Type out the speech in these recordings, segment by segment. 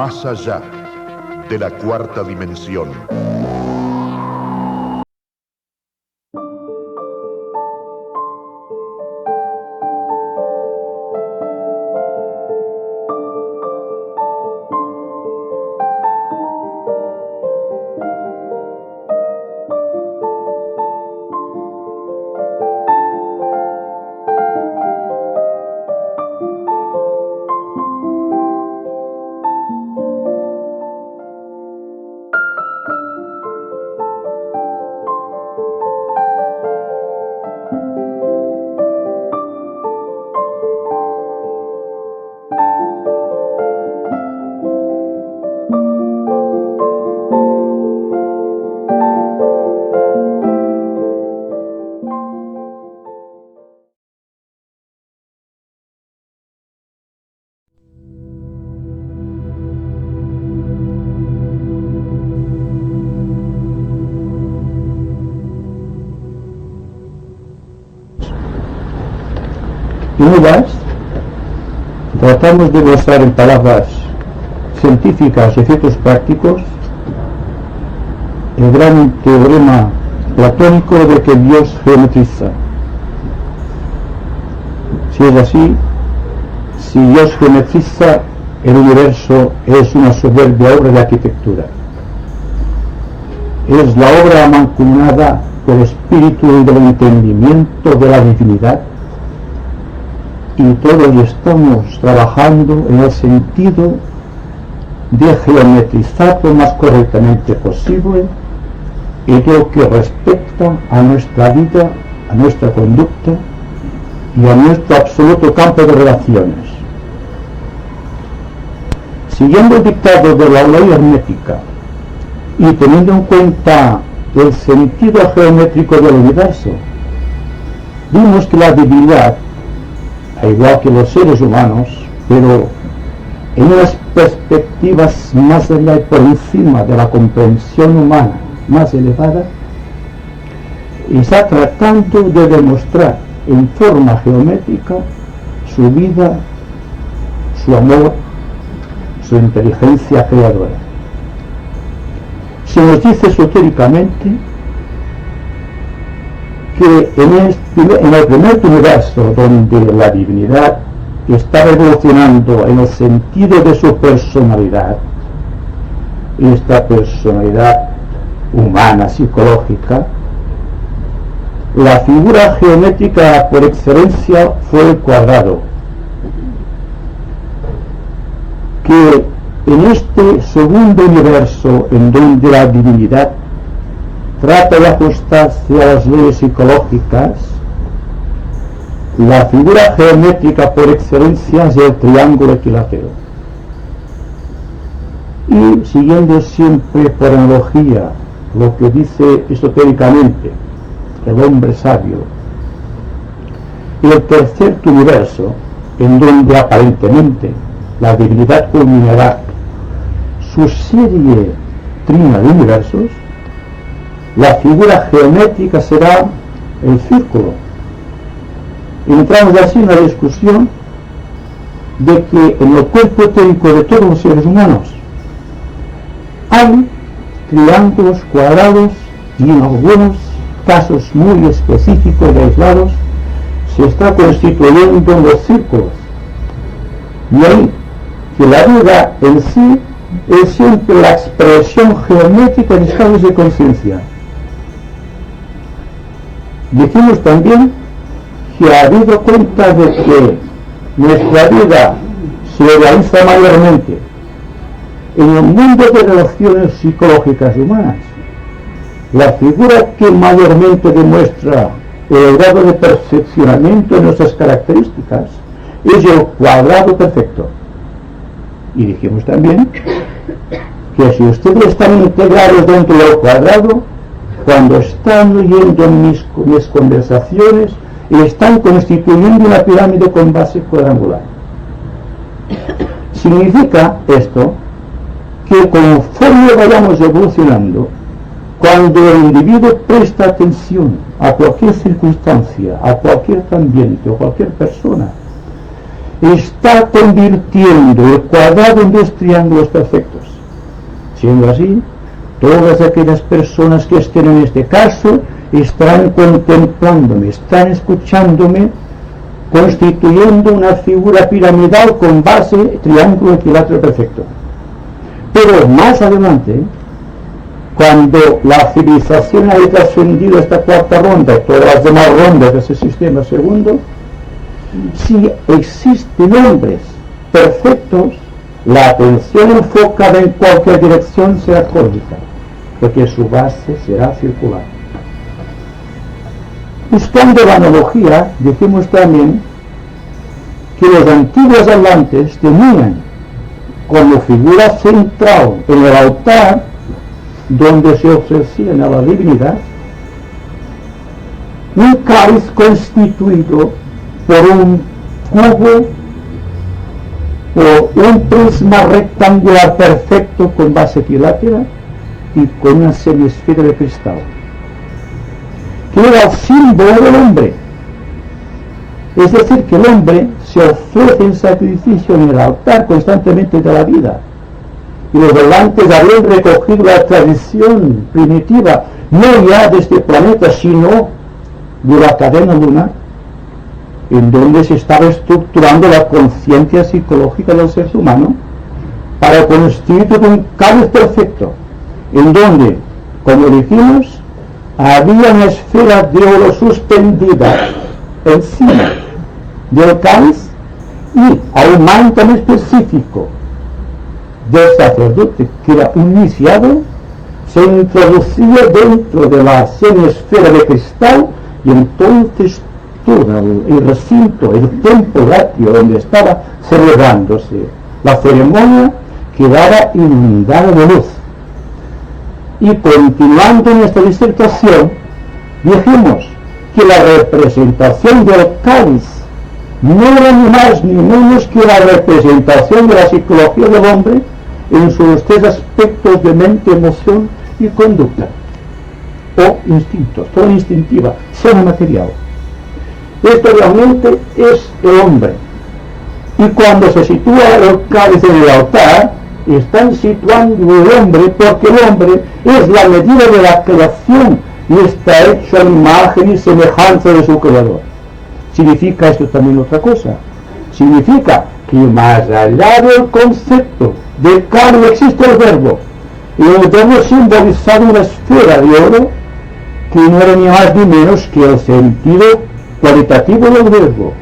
Más allá de la cuarta dimensión. Unidas, tratamos de mostrar en palabras científicas y efectos prácticos el gran teorema platónico de que Dios geometriza. Si es así, si Dios geometriza, el universo es una soberbia obra de arquitectura. Es la obra mancomunada del espíritu y del entendimiento de la divinidad, y todos estamos trabajando en el sentido de geometrizar lo más correctamente posible en lo que respecta a nuestra vida, a nuestra conducta y a nuestro absoluto campo de relaciones. Siguiendo el dictado de la ley hermética y teniendo en cuenta el sentido geométrico del universo, vimos que la divinidad, igual que los seres humanos, pero en unas perspectivas más allá y por encima de la comprensión humana más elevada, está tratando de demostrar en forma geométrica su vida, su amor, su inteligencia creadora. Se nos dice esotéricamente que en el primer universo, donde la divinidad está revolucionando en el sentido de su personalidad, esta personalidad humana, psicológica, la figura geométrica por excelencia fue el cuadrado, que en este segundo universo, en donde la divinidad trata de ajustarse a las leyes psicológicas, la figura geométrica por excelencia es el triángulo equilátero. Y siguiendo siempre por analogía lo que dice esotéricamente el hombre sabio, el tercer universo, en donde aparentemente la divinidad culminará su serie trina de universos, la figura geométrica será el círculo. Entramos así en la discusión de que en el cuerpo etérico de todos los seres humanos hay triángulos, cuadrados, y en algunos casos muy específicos y aislados se está constituyendo los círculos. Y ahí que la vida en sí es siempre la expresión geométrica de estados de conciencia. Decimos también que habido cuenta de que nuestra vida se realiza mayormente en el mundo de relaciones psicológicas humanas, la figura que mayormente demuestra el grado de perfeccionamiento de nuestras características es el cuadrado perfecto. Y dijimos también que si ustedes están integrados dentro del cuadrado, cuando están oyendo mis conversaciones, están constituyendo una pirámide con base cuadrangular. Significa esto que conforme vayamos evolucionando, cuando el individuo presta atención a cualquier circunstancia, a cualquier ambiente o cualquier persona, está convirtiendo el cuadrado en 2 triángulos perfectos. Siendo así, todas aquellas personas que estén en este caso estarán contemplándome, están escuchándome, constituyendo una figura piramidal con base triángulo equilátero perfecto. Pero más adelante, cuando la civilización haya trascendido esta 4ª ronda y todas las demás rondas de ese sistema segundo, si existen hombres perfectos, la atención enfocada en cualquier dirección será cónica, porque su base será circular. Buscando la analogía, decimos también que los antiguos atlantes tenían como figura central en el altar donde se ofrecían a la divinidad un cáliz constituido por un cubo o un prisma rectangular perfecto con base equilátera y con una semiesfera de cristal, que era el símbolo del hombre. Es decir, que el hombre se ofrece en sacrificio en el altar constantemente de la vida. Y los atlantes habían recogido la tradición primitiva, no ya de este planeta, sino de la cadena lunar, en donde se estaba estructurando la conciencia psicológica del ser humano para constituir un cáliz perfecto, en donde, como dijimos, había una esfera de oro suspendida encima del cáliz y a un manto específico del sacerdote, que era un iniciado, se introducía dentro de la semiesfera de cristal, y entonces todo el recinto, el templo atrio donde estaba celebrándose la ceremonia, quedaba inundado de luz. Y continuando en esta disertación, dijimos que la representación del cáliz no era ni más ni menos que la representación de la psicología del hombre en sus 3 aspectos de mente, emoción y conducta, o instintos, toda instintiva, sea material. Esto realmente es el hombre. Y cuando se sitúa el cáliz en el altar, están situando el hombre, porque el hombre es la medida de la creación y está hecho a imagen y semejanza de su creador. Significa esto también otra cosa. Significa que más allá del concepto de carne existe el verbo, y el verbo simbolizado una esfera de oro que no era ni más ni menos que el sentido cualitativo del verbo.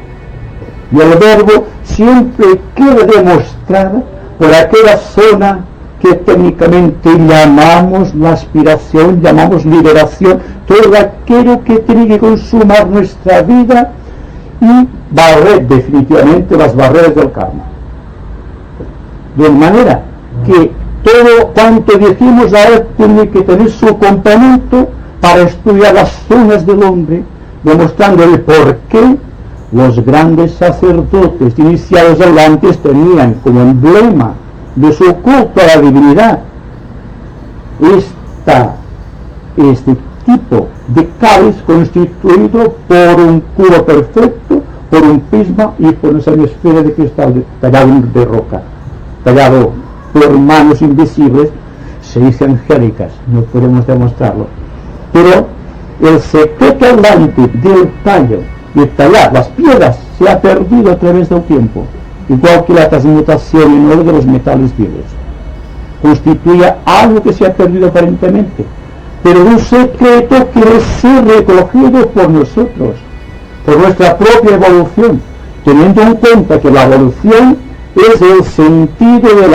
Y el verbo siempre queda demostrado por aquella zona que técnicamente llamamos la aspiración, llamamos liberación, todo aquello que tiene que consumar nuestra vida y barrer definitivamente las barreras del karma. De manera que todo cuanto decimos ahora tiene que tener su complemento para estudiar las zonas del hombre, demostrándole por qué los grandes sacerdotes iniciados atlantes tenían como emblema de su culto a la divinidad este tipo de cáliz constituido por un cubo perfecto, por un prisma y por una semiesfera de cristal tallado de roca, tallado por manos invisibles, se dice angélicas, no podemos demostrarlo. Pero el secreto atlante del tallo y tallar las piedras se ha perdido a través del tiempo, igual que la transmutación en oro de los metales vivos. Constituye algo que se ha perdido aparentemente, pero un secreto que debe ser recogido por nosotros, por nuestra propia evolución, teniendo en cuenta que la evolución es el sentido de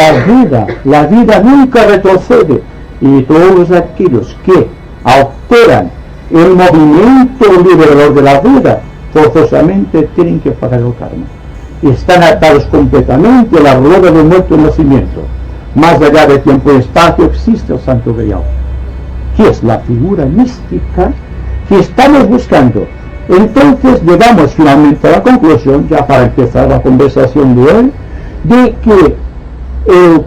la vida nunca retrocede, y todos aquellos que alteran el movimiento liberador de la vida forzosamente tienen que pagar el karma. Están atados completamente a la rueda de muerte y nacimiento. Más allá de tiempo y espacio existe el Santo Grial, que es la figura mística que estamos buscando. Entonces llegamos finalmente a la conclusión, ya para empezar la conversación de hoy, de que el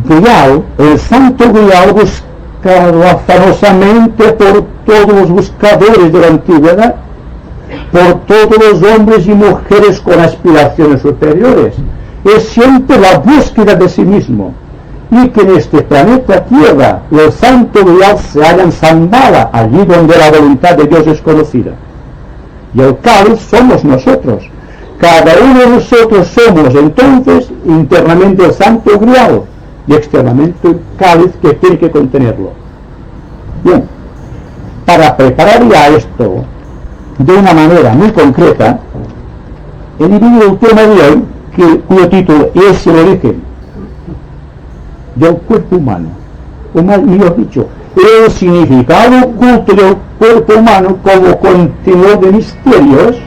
Grial, el Santo Grial, buscado afanosamente por todos los buscadores de la antigüedad, por todos los hombres y mujeres con aspiraciones superiores. Es siempre la búsqueda de sí mismo, y que en este planeta Tierra el santo grial se halla en Shambhala, allí donde la voluntad de Dios es conocida. Y el cáliz somos nosotros. Cada uno de nosotros somos entonces internamente el santo grial y externamente el cáliz que tiene que contenerlo. Bien, para preparar ya esto de una manera muy concreta, he dividido el tema de hoy, cuyo título es el origen del cuerpo humano, o más mejor dicho, el significado oculto del cuerpo humano como contenedor de misterios,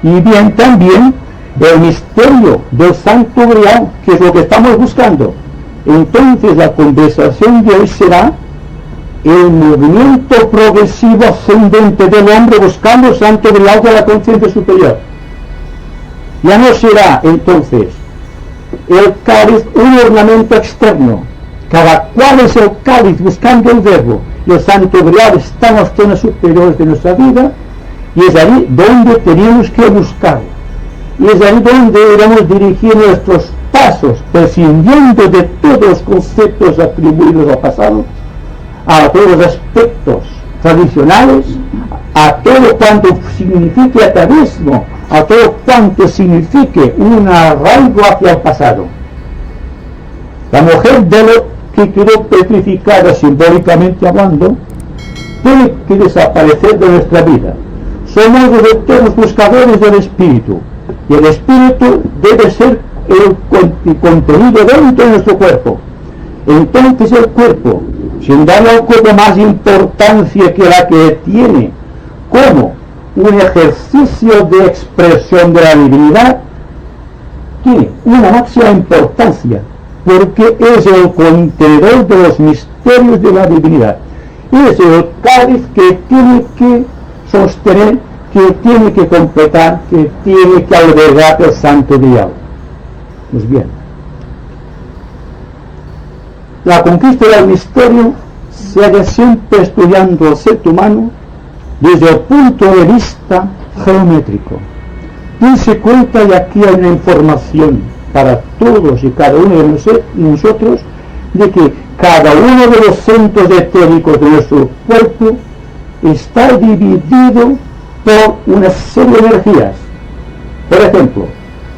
y bien también el misterio del santo grial, que es lo que estamos buscando. Entonces la conversación de hoy será el movimiento progresivo ascendente del hombre buscando el santo grial de la conciencia superior. Ya no será entonces el cáliz un ornamento externo, cada cual es el cáliz buscando el verbo, y el santo grial está en las zonas superiores de nuestra vida, y es ahí donde tenemos que buscar, y es ahí donde debemos dirigir nuestros pasos, prescindiendo de todos los conceptos atribuidos al pasado, a todos los aspectos tradicionales, a todo cuanto signifique atavismo, a todo cuanto signifique un arraigo hacia el pasado. La mujer de lo que quedó petrificada simbólicamente hablando tiene que desaparecer de nuestra vida. Somos los eternos buscadores del espíritu, y el espíritu debe ser el contenido dentro de nuestro cuerpo. Entonces el cuerpo, sin darle al cuerpo más importancia que la que tiene como un ejercicio de expresión de la divinidad, tiene una máxima importancia, porque es el contenedor de los misterios de la divinidad. Es el cáliz que tiene que sostener, que tiene que completar, que tiene que albergar el santo grial. Pues bien, la conquista del misterio se hace siempre estudiando el ser humano desde el punto de vista geométrico. Dense cuenta, y aquí hay una información para todos y cada uno de nosotros, de que cada uno de los centros etéricos de nuestro cuerpo está dividido por una serie de energías. Por ejemplo,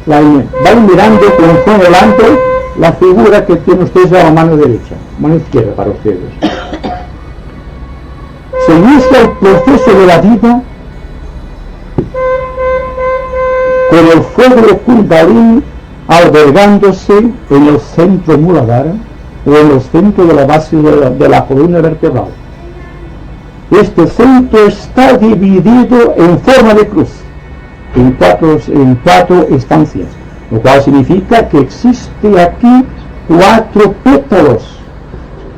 vayan mirando con delante la figura que tiene ustedes a la mano derecha, mano izquierda para ustedes. Se inicia el proceso de la vida con el fuego de Kundalini albergándose en el centro Muladhara o en el centro de la base de la columna vertebral. Este centro está dividido en forma de cruz, en cuatro estancias, lo cual significa que existe aquí 4 pétalos,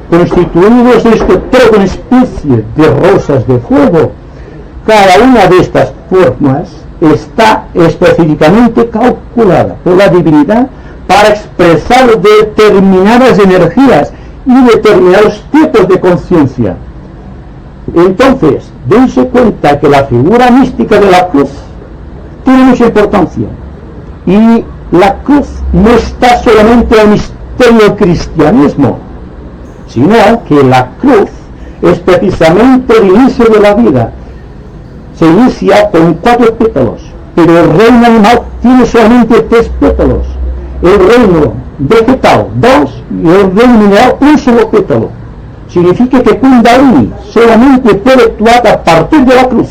constituidos todo una especie de rosas de fuego. Cada una de estas formas está específicamente calculada por la divinidad para expresar determinadas energías y determinados tipos de conciencia. Entonces, dense cuenta que la figura mística de la cruz tiene mucha importancia, y la cruz no está solamente en el misterio del cristianismo, sino que la cruz es precisamente el inicio de la vida. Se inicia con 4 pétalos, pero el reino animal tiene solamente 3 pétalos, el reino vegetal 2 y el reino mineral 1 solo pétalo. Significa que Kundalini solamente puede actuar a partir de la cruz,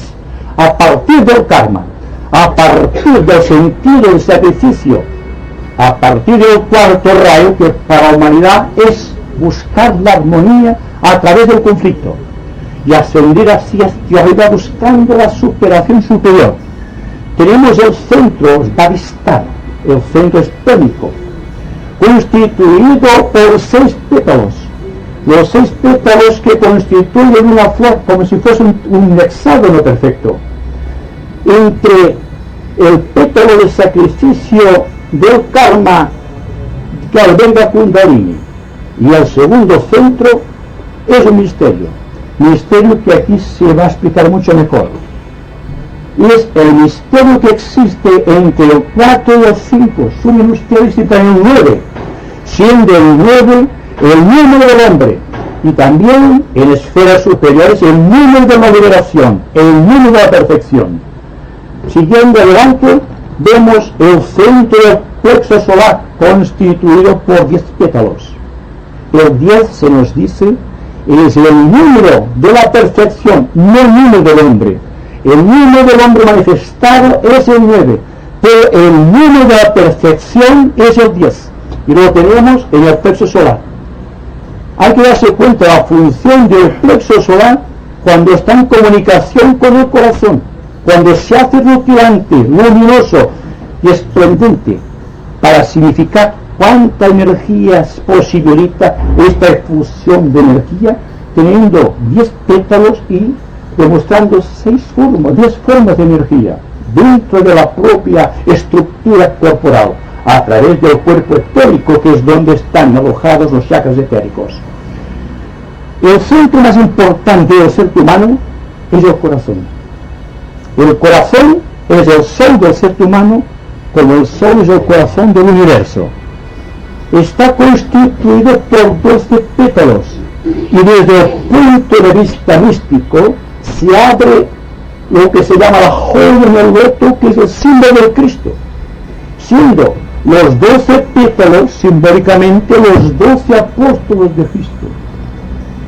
a partir del karma, a partir del sentido del sacrificio, a partir del 4º rayo, que para la humanidad es buscar la armonía a través del conflicto y ascender así hacia arriba buscando la superación superior. Tenemos el centro Svadhisthana, el centro esténico, constituido por 6 pétalos. Los 6 pétalos que constituyen una flor como si fuese un hexágono perfecto. Entre el pétalo de sacrificio del karma que alberga Kundalini y el segundo centro es un misterio que aquí se va a explicar mucho mejor. es el misterio que existe entre el 4 y el 5. Sumen ustedes y traen el 9, siendo el 9 el número del hombre, y también en esferas superiores el número de la liberación, el número de la perfección. Siguiendo adelante, vemos el centro del plexo solar constituido por 10 pétalos. El 10 se nos dice es el número de la perfección, no el número del hombre. El número del hombre manifestado es el 9, pero el número de la perfección es el 10. Y lo tenemos en el plexo solar. Hay que darse cuenta de la función del plexo solar cuando está en comunicación con el corazón, cuando se hace rutilante, luminoso y esplendente, para significar cuánta energía posibilita esta efusión de energía, teniendo 10 pétalos y demostrando 10 formas de energía dentro de la propia estructura corporal, a través del cuerpo etérico, que es donde están alojados los chakras etéricos. El centro más importante del ser humano es el corazón. El corazón es el sol del ser humano, como el sol es el corazón del universo. Está constituido por 12 pétalos, y desde el punto de vista místico se abre lo que se llama la joya en el loto, que es el símbolo del Cristo, siendo los 12 pétalos simbólicamente los 12 apóstoles de Cristo,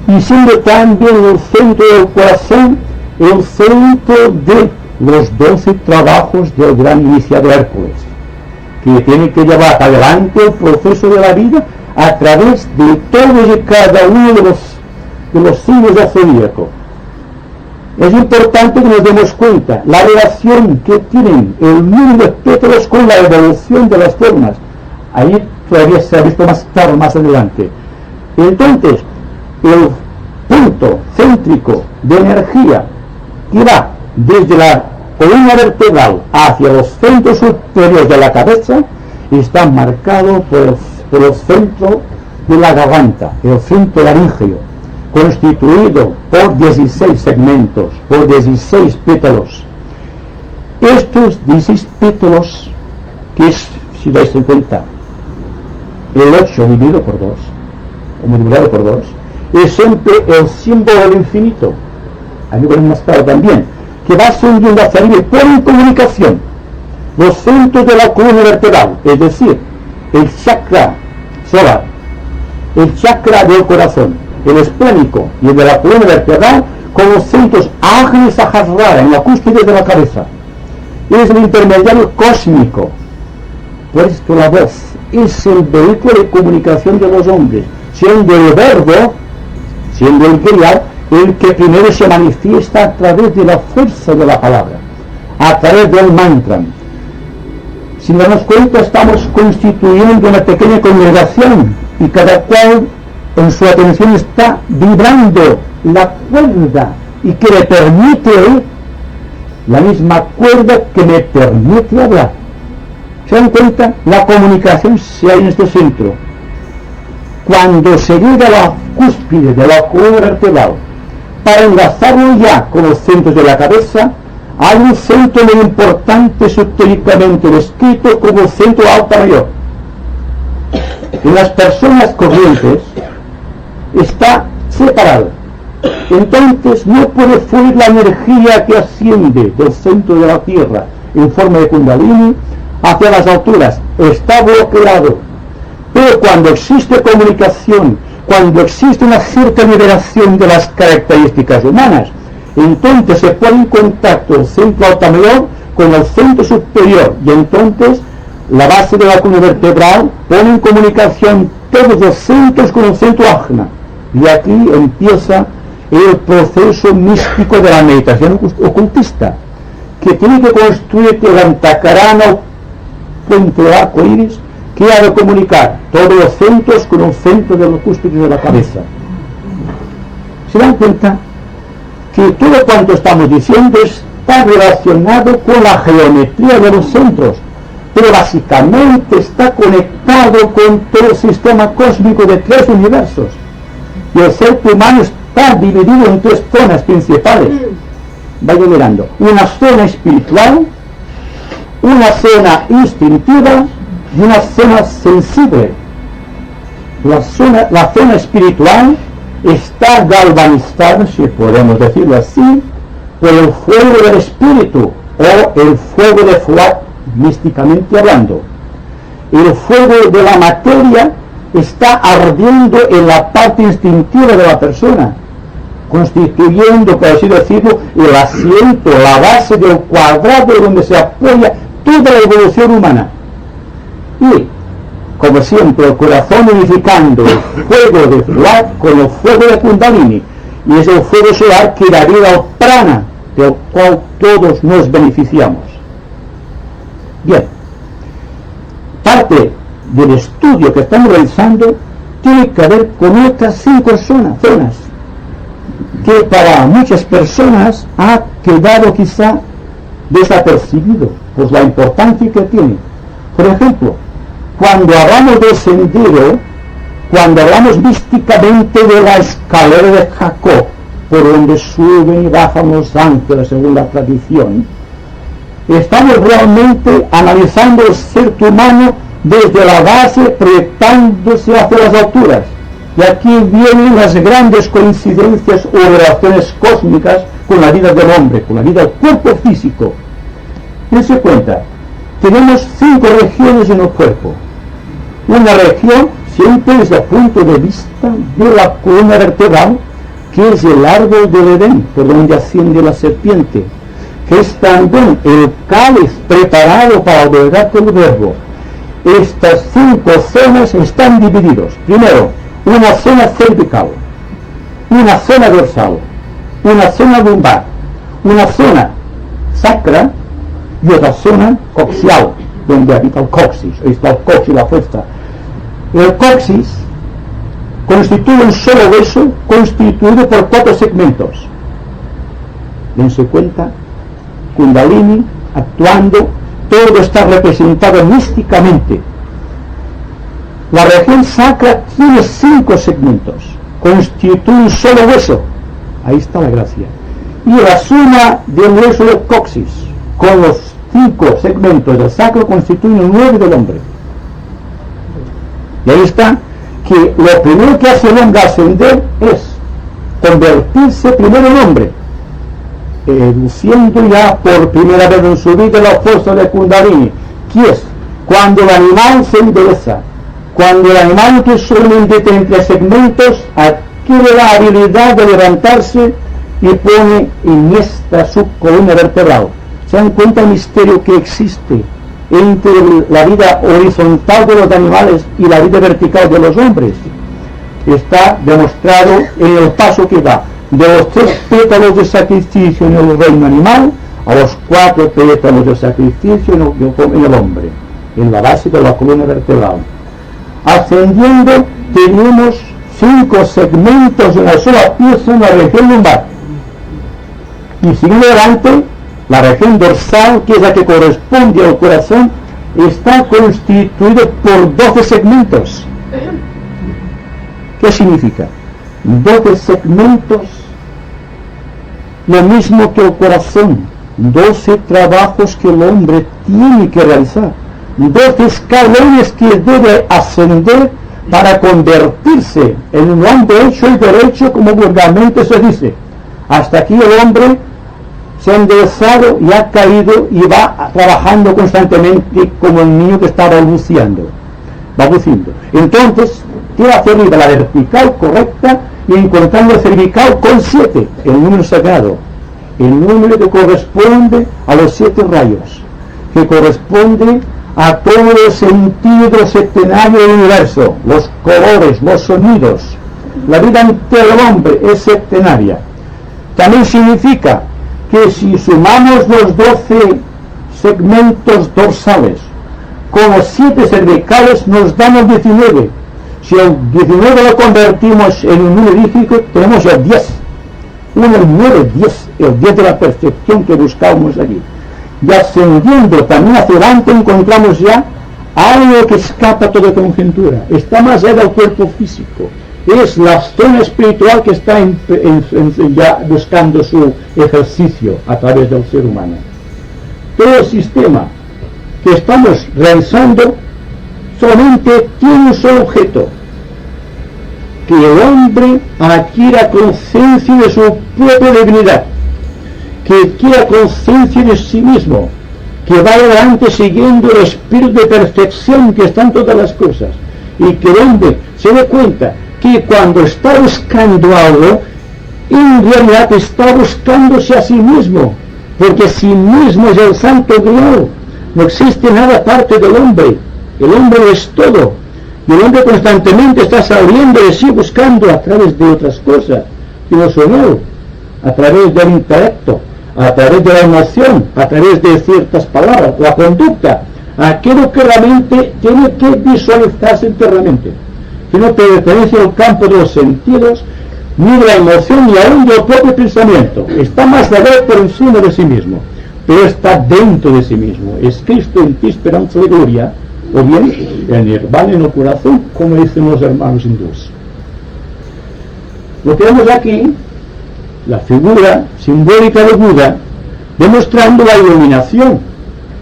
y siendo también el centro del corazón el centro de los 12 trabajos del gran iniciador Hércules, que tiene que llevar adelante el proceso de la vida a través de todos y cada uno de los signos del zodíaco. Es importante que nos demos cuenta la relación que tienen el número de pétalos con la evolución de las formas. Ahí todavía se ha visto más claro más adelante. Entonces, el punto céntrico de energía que va desde la columna vertebral hacia los centros superiores de la cabeza está marcado por el centro de la garganta, el centro laríngeo, constituido por 16 segmentos, por 16 pétalos. Estos 16 pétalos, que es, si dais en cuenta, el 8 dividido por 2, o multiplicado por 2, es siempre el símbolo del infinito. A mí más claro también, que va subiendo hacia arriba por comunicación los centros de la columna vertebral, es decir, el chakra solar, el chakra del corazón, el esplénico y el de la columna vertebral, con los centros Ajna y Sahasrara en la cúspide de la cabeza. Es el intermediario cósmico. Por esto la voz es el vehículo de comunicación de los hombres, siendo el verbo, siendo el grial, el que primero se manifiesta a través de la fuerza de la palabra, a través del mantra. Si nos damos cuenta, estamos constituyendo una pequeña congregación y cada cual en su atención está vibrando la cuerda y que le permite oír, la misma cuerda que me permite hablar. ¿Se dan cuenta? La comunicación se hay en este centro. Cuando se llega a la cúspide de la columna vertebral para enlazarlo ya con los centros de la cabeza, hay un centro muy importante esotéricamente descrito como el centro alta mayor. En las personas corrientes está separado. Entonces no puede fluir la energía que asciende del centro de la tierra en forma de kundalini hacia las alturas. Está bloqueado. Pero cuando existe comunicación, cuando existe una cierta liberación de las características humanas, entonces se pone en contacto el centro alta mayor con el centro superior, y entonces la base de la columna vertebral pone en comunicación todos los centros con el centro Ajna. Y aquí empieza el proceso místico de la meditación ocultista, que tiene que construir el antakarana, puente del arco iris, que ha de comunicar todos los centros con el centro de los cúspides de la cabeza. ¿Se dan cuenta que todo cuanto estamos diciendo está relacionado con la geometría de los centros, pero básicamente está conectado con todo el sistema cósmico de 3 universos? Y el ser humano está dividido en 3 zonas principales. vaya mirando, una zona espiritual, una zona instintiva y una zona sensible. La zona espiritual está galvanizada, si podemos decirlo así, por el fuego del espíritu o el fuego de Fuat, místicamente hablando. El fuego de la materia está ardiendo en la parte instintiva de la persona, constituyendo, por así decirlo, el asiento, la base del cuadrado donde se apoya toda la evolución humana. Y, como siempre, el corazón unificando el fuego de Fuat con el fuego de Kundalini, y es el fuego solar que da vida al prana, del cual todos nos beneficiamos. Bien, parte del estudio que estamos realizando tiene que ver con otras 5 zonas que para muchas personas ha quedado quizá desapercibido por la importancia que tiene. Por ejemplo, cuando hablamos del sendero, cuando hablamos místicamente de la escalera de Jacob, por donde suben y bajan los ángeles según la tradición, estamos realmente analizando el ser humano desde la base, proyectándose hacia las alturas. Y aquí vienen las grandes coincidencias o relaciones cósmicas con la vida del hombre, con la vida del cuerpo físico. Dense cuenta, tenemos 5 regiones en el cuerpo. Una región siempre desde el punto de vista de la columna vertebral, que es el árbol del Edén, por donde asciende la serpiente, que es también el cáliz preparado para albergar el verbo. Estas 5 zonas están divididos. Primero, una zona cervical, una zona dorsal, una zona lumbar, una zona sacra y otra zona coxial, donde habita el coxis. Ahí está el coxis, la fuerza. El coxis constituye un solo hueso constituido por 4 segmentos. Dense cuenta, Kundalini actuando, todo está representado místicamente. La región sacra tiene 5 segmentos, constituye un solo hueso. Ahí está la gracia. Y la suma del hueso del coxis con los 5 segmentos del sacro constituye el 9 del hombre. Y ahí está que lo primero que hace el hombre ascender es convertirse primero en hombre, luciendo ya por primera vez en su vida la fuerza de Kundalini, que es cuando el animal se endereza, cuando el animal que solamente tiene 3 segmentos adquiere la habilidad de levantarse y pone en esta subcolumna vertebral. ¿Se dan cuenta el misterio que existe entre la vida horizontal de los animales y la vida vertical de los hombres? Está demostrado en el paso que va de los 3 pétalos de sacrificio en el reino animal a los 4 pétalos de sacrificio en el hombre, en la base de la columna vertebral. Ascendiendo tenemos 5 segmentos en la sola pieza en la región lumbar. Y siguiendo adelante, la región dorsal, que es la que corresponde al corazón, está constituida por 12 segmentos. ¿Qué significa? 12 segmentos, lo mismo que el corazón, 12 trabajos que el hombre tiene que realizar, 12 escalones que debe ascender para convertirse en un hombre hecho y derecho, como vulgarmente se dice. Hasta aquí el hombre se ha enderezado y ha caído y va trabajando constantemente como el niño que está balbuceando. Entonces, tiene hacia arriba la vertical correcta y encontrando el cervical con 7, el número sagrado, el número que corresponde a los 7 rayos, que corresponde a todo el sentido septenario del universo, los colores, los sonidos. La vida entera del hombre es septenaria. También significa que si sumamos los 12 segmentos dorsales con los 7 cervicales nos dan el 19. Si el 19 lo convertimos en un número dígico, tenemos el 10. El 9, 10, el 10 de la perfección que buscábamos allí. Y ascendiendo también hacia adelante encontramos ya algo que escapa toda conjetura. Está más allá del cuerpo físico. es la zona espiritual que está ya buscando su ejercicio a través del ser humano. Todo el sistema que estamos realizando solamente tiene un solo objeto: que el hombre adquiera conciencia de su propia divinidad, que adquiera conciencia de sí mismo, que vaya adelante siguiendo el espíritu de perfección que está en todas las cosas, y que el hombre se dé cuenta que cuando está buscando algo, en realidad está buscándose a sí mismo, porque sí mismo es el santo grial. No existe nada aparte del hombre. El hombre es todo. Y el hombre constantemente está saliendo de sí buscando a través de otras cosas que no son él, a través del intelecto, a través de la emoción, a través de ciertas palabras, la conducta, aquello que realmente tiene que visualizarse internamente, que no pertenece al campo de los sentidos, ni de la emoción, ni aún del propio pensamiento. Está más allá por encima de sí mismo, pero está dentro de sí mismo. Es Cristo en ti, esperanza de gloria, o bien el nirvana en el corazón, como dicen los hermanos hindúes. Lo tenemos aquí, la figura simbólica de Buda, demostrando la iluminación.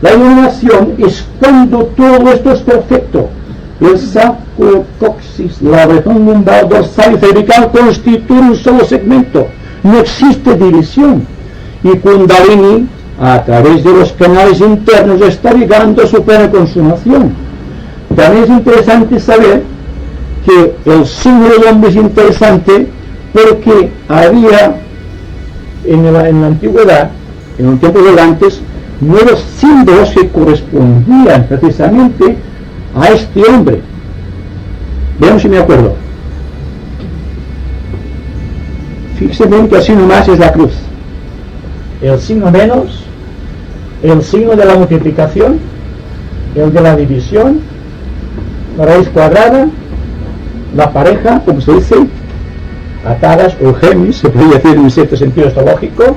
La iluminación es cuando todo esto es perfecto. El sacrocoxis, la región lumbar, dorsal y cervical constituyen un solo segmento. No existe división. Y Kundalini, a través de los canales internos, está llegando a su plena consumación. También es interesante saber que el signo del hombre es interesante porque había en la antigüedad, en un tiempo de antes, nuevos símbolos que correspondían precisamente a este hombre. Veamos si me acuerdo. Fíjense bien que así nomás es la cruz. El signo menos, el signo de la multiplicación, el de la división, la raíz cuadrada, la pareja, como se dice, atadas o gemis, se podría decir en un cierto sentido astrológico,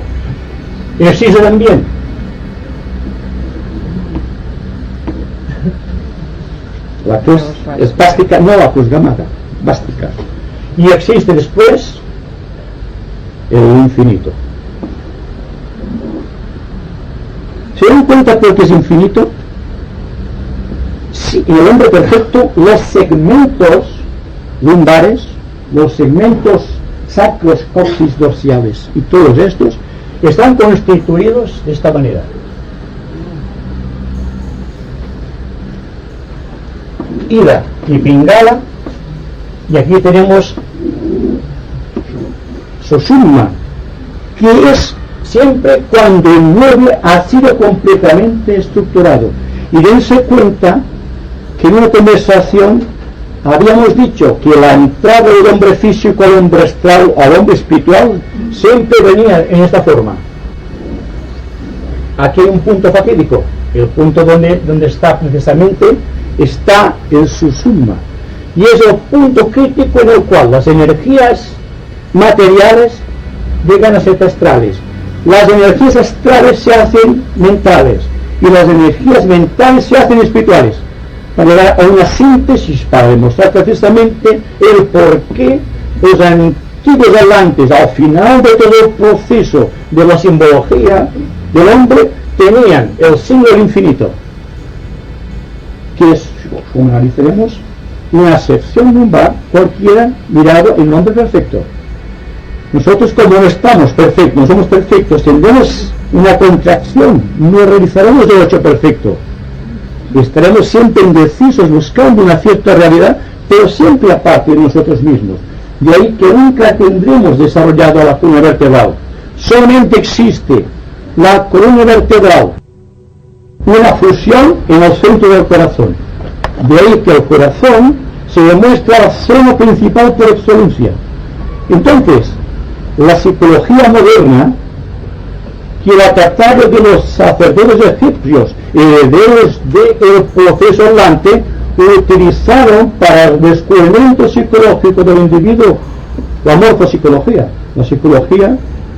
el signo también. La cruz es bástica, no la cruz gamada, bástica. Y existe después el infinito. ¿Se dan cuenta por qué es infinito? Sí, en el hombre perfecto, los segmentos lumbares, los segmentos sacros, coxis, dorsales y todos estos están constituidos de esta manera. Ida y Pingala, y aquí tenemos Sushumna, que es siempre cuando el mueble ha sido completamente estructurado. Y dense cuenta que en una conversación habíamos dicho que la entrada del hombre físico al hombre astral, al hombre espiritual, siempre venía en esta forma. Aquí hay un punto fatídico, el punto donde está precisamente, está en su suma, y es el punto crítico en el cual las energías materiales llegan a ser astrales, las energías astrales se hacen mentales y las energías mentales se hacen espirituales, para llegar a una síntesis para demostrar precisamente el por qué los antiguos atlantes, al final de todo el proceso de la simbología del hombre, tenían el signo del infinito, que es, como analizaremos, una sección lumbar cualquiera mirado en nombre perfecto. Nosotros, como no estamos perfectos, no somos perfectos, tendremos una contracción, no realizaremos el hecho perfecto. Estaremos siempre indecisos buscando una cierta realidad, pero siempre aparte de nosotros mismos. De ahí que nunca tendremos desarrollado la columna vertebral. Solamente existe la columna vertebral, una fusión en el centro del corazón. De ahí que el corazón se demuestra la zona principal por excelencia. Entonces, la psicología moderna, que la tratado de los sacerdotes egipcios, herederos del proceso adelante, lo utilizaron para el descubrimiento psicológico del individuo, la morfopsicología. La psicología,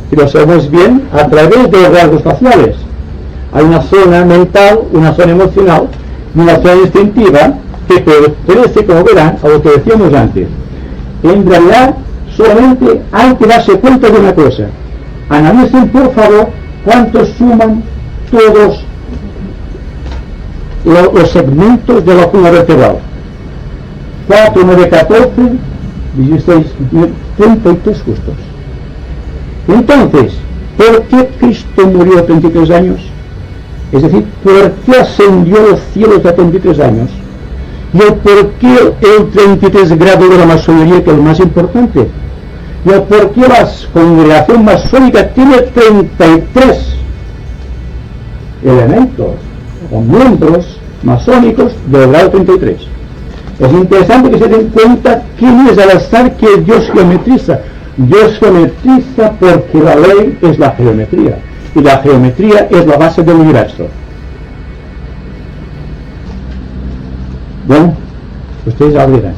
que lo sabemos bien, a través de los rasgos faciales. Hay una zona mental, una zona emocional y una zona instintiva que pertenece, como verán, a lo que decíamos antes. En realidad, solamente hay que darse cuenta de una cosa. Analicen, por favor, cuántos suman todos los segmentos de la columna vertebral. 4, 9, 14, 16, 33 justos. Entonces, ¿por qué Cristo murió a 33 años? Es decir, ¿por qué ascendió a los cielos a 33 años? Y el por qué el 33 grado de la masonería, que es el más importante. Y el por qué la congregación masónica tiene 33 elementos o miembros masónicos del grado 33. Es interesante que se den cuenta quién es al azar que Dios geometriza. Dios geometriza porque la ley es la geometría. Y la geometría es la base del universo. Bueno, ustedes abrirán.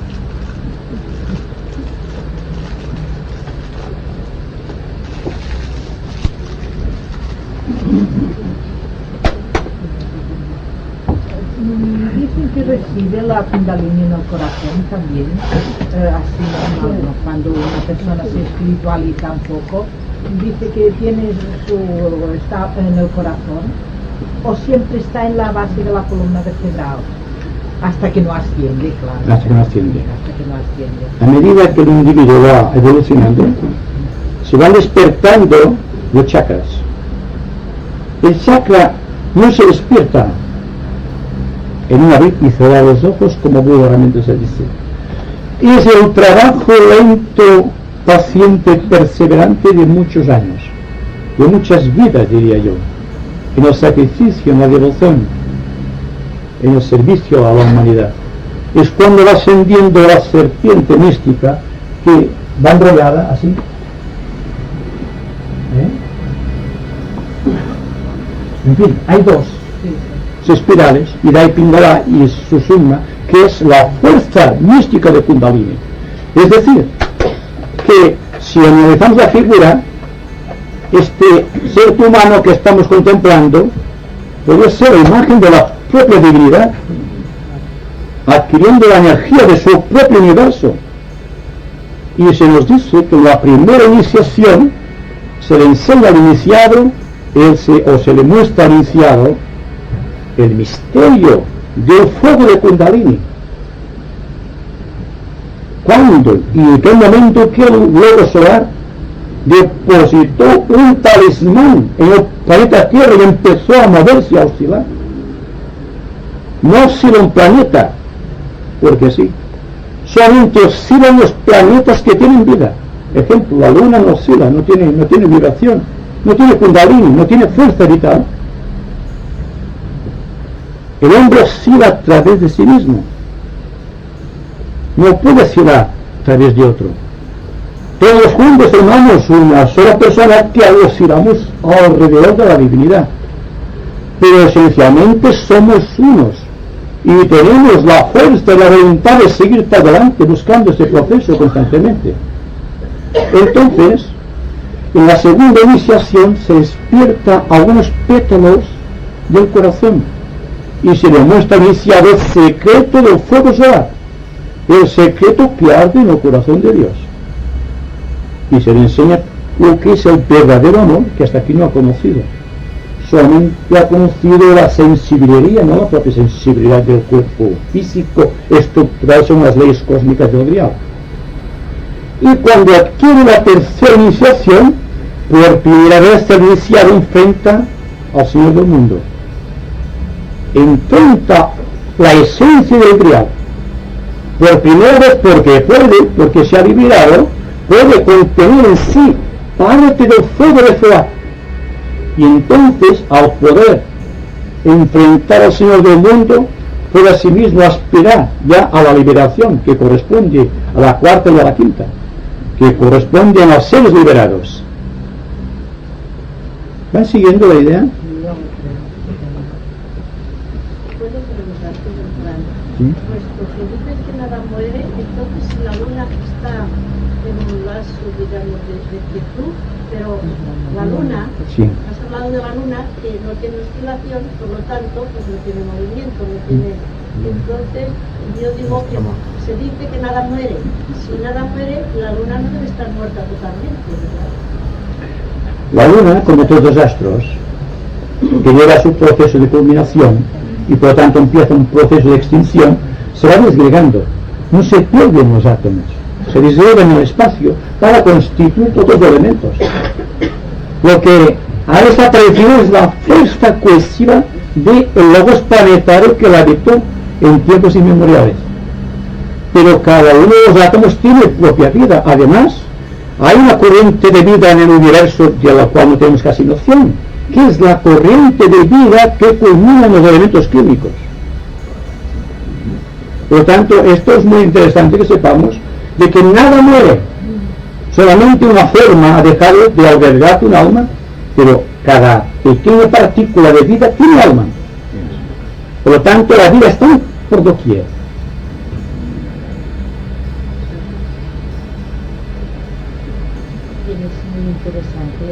Dicen que recibe la Kundalini en el corazón también, así cuando una persona se espiritualiza un poco, dice que tiene está en el corazón, o siempre está en la base de la columna vertebral, hasta que no asciende, claro. Hasta que no asciende. Hasta que no asciende. A medida que el individuo va evolucionando, se van despertando los chakras. El chakra no se despierta en un abrir y cerrar los ojos, como vulgarmente se dice. Es el trabajo lento, paciente, perseverante de muchos años, de muchas vidas, diría yo, en el sacrificio, en la devoción, en el servicio a la humanidad. Es cuando va ascendiendo la serpiente mística que va enrollada así. En fin, hay dos espirales, Ida y Pingala y Sushumna, que es la fuerza mística de Kundalini. Es decir, que si analizamos la figura, este ser humano que estamos contemplando puede ser la imagen de la propia divinidad, adquiriendo la energía de su propio universo. Y se nos dice que en la primera iniciación se le enseña al iniciado, o se le muestra al iniciado, el misterio del fuego de Kundalini. ¿Cuándo y en qué momento que el globo solar depositó un talismán en el planeta Tierra y empezó a moverse, a oscilar? No oscila un planeta porque sí, solamente oscilan los planetas que tienen vida. Ejemplo, la luna no oscila, no tiene vibración, no tiene Kundalini, no tiene fuerza vital. El hombre oscila a través de sí mismo, no puede oscilar a través de otro. Todos juntos, hermanos, una sola persona que oscilamos alrededor de la divinidad, pero esencialmente somos unos y tenemos la fuerza y la voluntad de seguir adelante buscando ese proceso constantemente. Entonces, en la segunda iniciación se despierta algunos pétalos del corazón y se le muestra iniciado el secreto del fuego solar, el secreto que arde en el corazón de Dios, y se le enseña lo que es el verdadero amor, que hasta aquí no ha conocido. Solamente ha conocido la sensibilidad, no la propia sensibilidad del cuerpo físico estructural según las leyes cósmicas del grial. Y cuando adquiere la tercera iniciación, por primera vez el iniciado enfrenta al Señor del mundo, enfrenta la esencia del grial. Por primera vez porque se ha liberado, puede contener en sí parte del fuego de Jehová. Y entonces, al poder enfrentar al Señor del mundo, puede asimismo aspirar ya a la liberación que corresponde a la cuarta y a la quinta, que corresponde a los seres liberados. ¿Van siguiendo la idea? ¿Puedo preguntarte, Fran? ¿Sí? Pues porque dices que nada muere, entonces si la luna está en un lazo, digamos, de quietud, pero la luna, Sí. has hablado de la luna que no tiene oscilación, por lo tanto, pues no tiene movimiento, no tiene... Entonces, yo digo que se dice que nada muere. Si nada muere, la luna no debe estar muerta totalmente, ¿verdad? La luna, como todos los astros, que llega a su proceso de culminación y por lo tanto empieza un proceso de extinción, se va desgregando. No se pierden los átomos, se disgregan en el espacio para constituir todos los elementos. Lo que ha desaparecido es la fuerza cohesiva del logos planetario que la habitó en tiempos inmemoriales. Pero cada uno de los átomos tiene propia vida. Además, hay una corriente de vida en el universo de la cual no tenemos casi noción, que es la corriente de vida que culmina en los elementos químicos. Por lo tanto, esto es muy interesante que sepamos de que nada muere. Solamente una forma ha dejado de albergar un alma, pero cada pequeña partícula de vida tiene alma. Por lo tanto, la vida está por doquier. Es muy interesante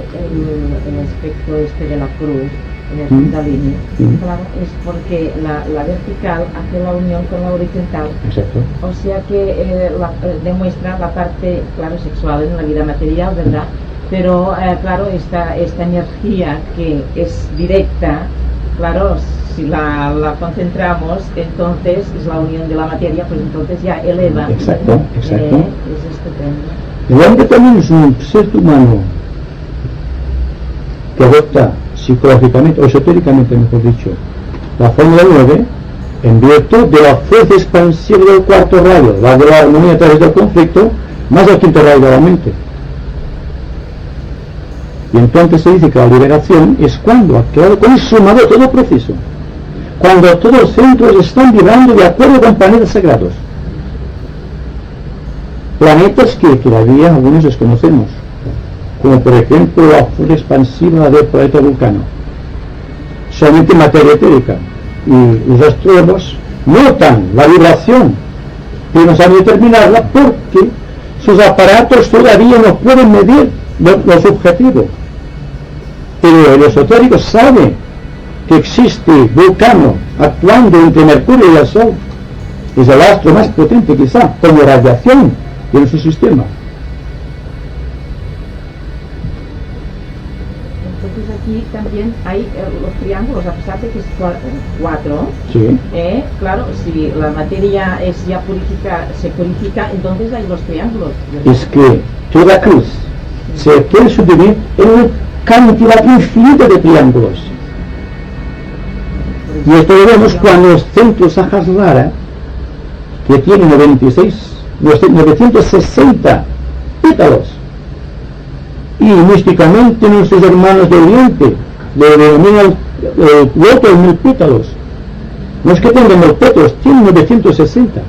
el aspecto este de la cruz en el Kundalini. Claro, es porque la vertical hace la unión con la horizontal. Exacto. O sea que demuestra la parte, claro, sexual en la vida material, ¿verdad? Pero, claro, esta energía que es directa, claro, si la concentramos, entonces es la unión de la materia, pues entonces ya eleva. Exacto, exacto. Es estupendo. El hombre también es un ser humano que adopta psicológicamente, o esotéricamente mejor dicho, la fórmula 9 en virtud de la fuerza expansiva del cuarto rayo, la de la armonía a través del conflicto, más el quinto rayo de la mente. Y entonces se dice que la liberación es cuando ha quedado consumado todo el proceso, cuando todos los centros están vibrando de acuerdo con planetas sagrados. Planetas que todavía algunos desconocemos, como por ejemplo la fuerza expansiva del planeta Vulcano, solamente materia etérica, y los astrólogos notan la vibración, pero no saben determinarla porque sus aparatos todavía no pueden medir lo subjetivo. Pero el esotérico sabe que existe Vulcano actuando entre Mercurio y el Sol. Es el astro más potente quizá, como radiación en su sistema. Entonces aquí también hay los triángulos, a pesar de que es 4, Sí. claro, si la materia es ya se purifica, entonces hay los triángulos. Es que toda cruz se puede subdividir en una cantidad infinita de triángulos. Y esto lo vemos cuando los centros Sahasrara, que tienen 960 pétalos, y místicamente nuestros hermanos de Oriente le denominan el loto de 1000 pétalos. No es que tengan 1000 pétalos, tienen 960.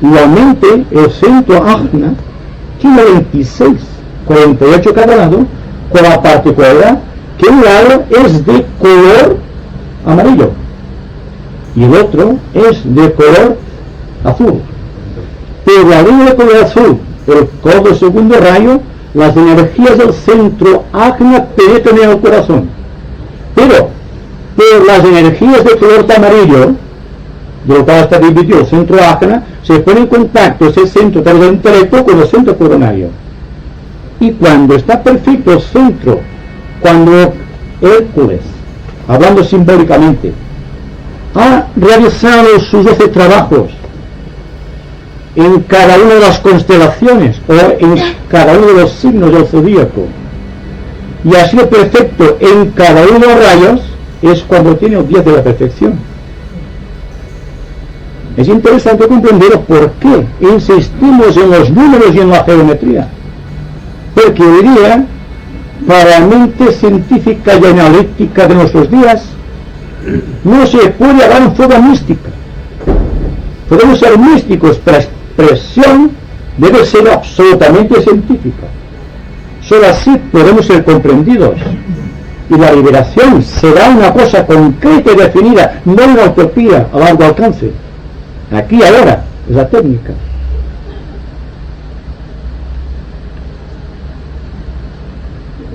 Igualmente el centro Ajna tiene 26, 48 cada lado, con la particularidad que un lado es de color amarillo y el otro es de color azul. Pero la línea de color azul, el color del segundo rayo, las energías del centro Ajna penetran en el corazón. Pero por las energías de color amarillo, de lo cual está dividido el centro Ajna, se pone en contacto ese centro del intelecto con el centro coronario. Y cuando está perfecto el centro, cuando Hércules, hablando simbólicamente, ha realizado sus 12 trabajos en cada una de las constelaciones o en cada uno de los signos del zodíaco y ha sido perfecto en cada uno de los rayos, es cuando tiene el 10 de la perfección. Es interesante comprender por qué insistimos en los números y en la geometría, porque hoy día, para la mente científica y analítica de nuestros días, no se puede hablar en forma mística. Podemos ser místicos, pero la expresión debe ser absolutamente científica. Solo así podemos ser comprendidos. Y la liberación será una cosa concreta y definida, no una utopía a largo alcance. Aquí y ahora es la técnica.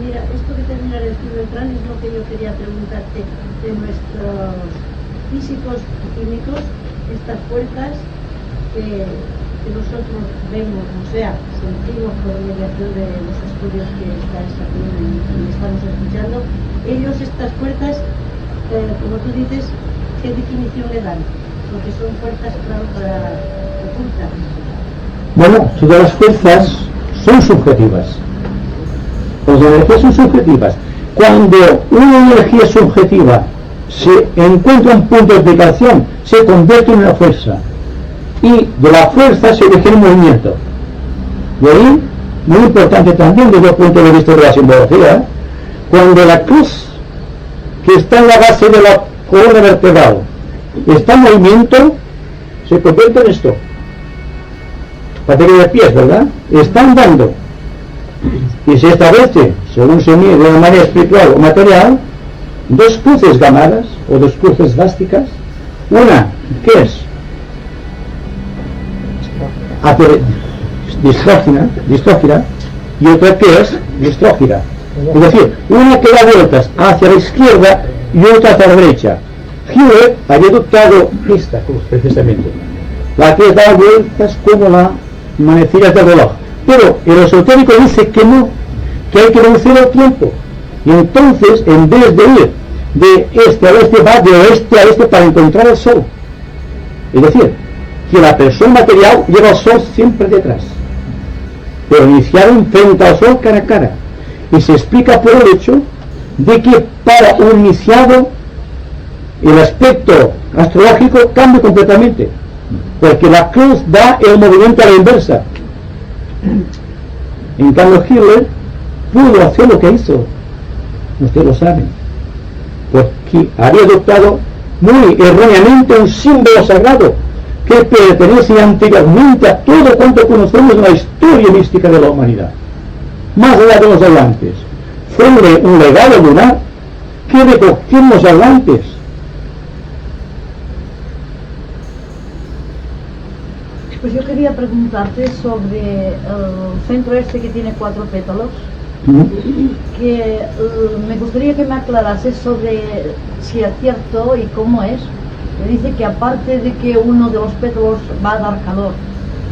Mira, esto que termina el estudio del cráneo es lo que yo quería preguntarte de nuestros físicos y químicos. estas fuerzas que nosotros vemos, o sea, sentimos por mediación de los estudios que estáis haciendo y estamos escuchando, ellos estas fuerzas, como tú dices, ¿qué definición le dan? Porque son fuerzas, claro, para ocultas. Bueno, todas las fuerzas son subjetivas. Las energías son subjetivas. Cuando una energía subjetiva se encuentra un punto de aplicación, se convierte en una fuerza. Y de la fuerza se origina un movimiento. Y ahí, muy importante también desde el punto de vista de la simbología, cuando la cruz que está en la base de la columna vertebral está en movimiento, se convierte en esto. Parece de pies, ¿verdad? Está andando. Y se establece, según se mide de una manera espiritual o material, dos cruces gamadas o dos cruces vásticas. Una que es distrógira y otra que es distrógira. Es decir, una que da vueltas hacia la izquierda y otra hacia la derecha. Hiller había adoptado esta cruz precisamente, la que da vueltas como la manecilla del reloj. Pero el esotérico dice que no, que hay que reducir el tiempo. Y entonces, en vez de ir de este a oeste, va de oeste a este para encontrar el sol. Es decir, que la persona material lleva el sol siempre detrás, pero iniciaron frente al sol cara a cara. Y se explica por el hecho de que para un iniciado el aspecto astrológico cambia completamente, porque la cruz da el movimiento a la inversa. En cambio Hitler pudo hacer lo que hizo, ustedes lo saben, porque había adoptado muy erróneamente un símbolo sagrado que pertenece anteriormente a todo cuanto conocemos en la historia mística de la humanidad, más allá de los atlantes. Fue un legado lunar que recogieron los atlantes. Pues yo quería preguntarte sobre el centro este que tiene 4 pétalos, que me gustaría que me aclarases sobre si es cierto y cómo es. Me dice que aparte de que uno de los pétalos va a dar calor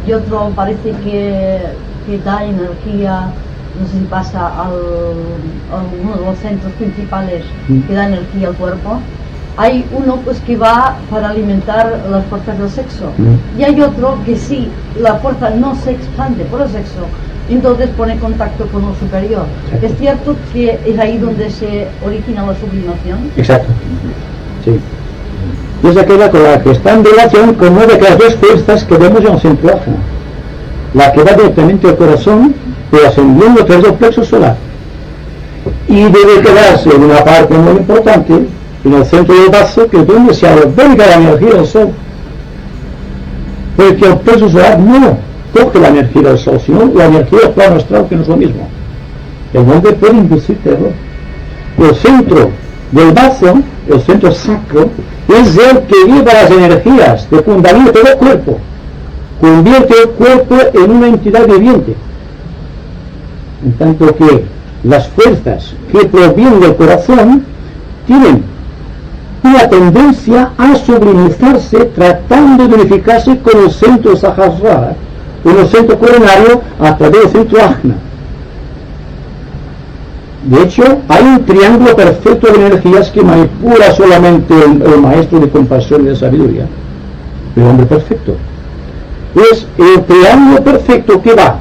y otro parece que da energía, no sé si pasa a uno de los centros principales que da energía al cuerpo. Hay uno pues que va para alimentar las fuerzas del sexo y hay otro que sí, la fuerza no se expande por el sexo, entonces pone contacto con lo superior. Exacto. ¿Es cierto que es ahí donde se origina la sublimación? Exacto, sí. Y es aquella con la que está en relación con una de las dos fuerzas que vemos en el centro ajna, la que va directamente al corazón, pero ascendiendo a través del plexo solar, y debe quedarse en una parte muy importante en el centro del vaso, que es donde se alberga la energía del sol, porque el plexo solar no coge la energía del sol, sino la energía del plano astral, que no es lo mismo. El hombre puede inducir terror. El centro del vaso, el centro sacro, es el que lleva las energías de Kundalini todo el cuerpo, convierte el cuerpo en una entidad viviente, en tanto que las fuerzas que provienen del corazón tienen una tendencia a sublimizarse, tratando de unificarse con el centro Sahasrara, con el centro coronario a través del centro Ajna. De hecho, hay un triángulo perfecto de energías que manipula solamente el maestro de compasión y de sabiduría, el hombre perfecto. Es el triángulo perfecto que va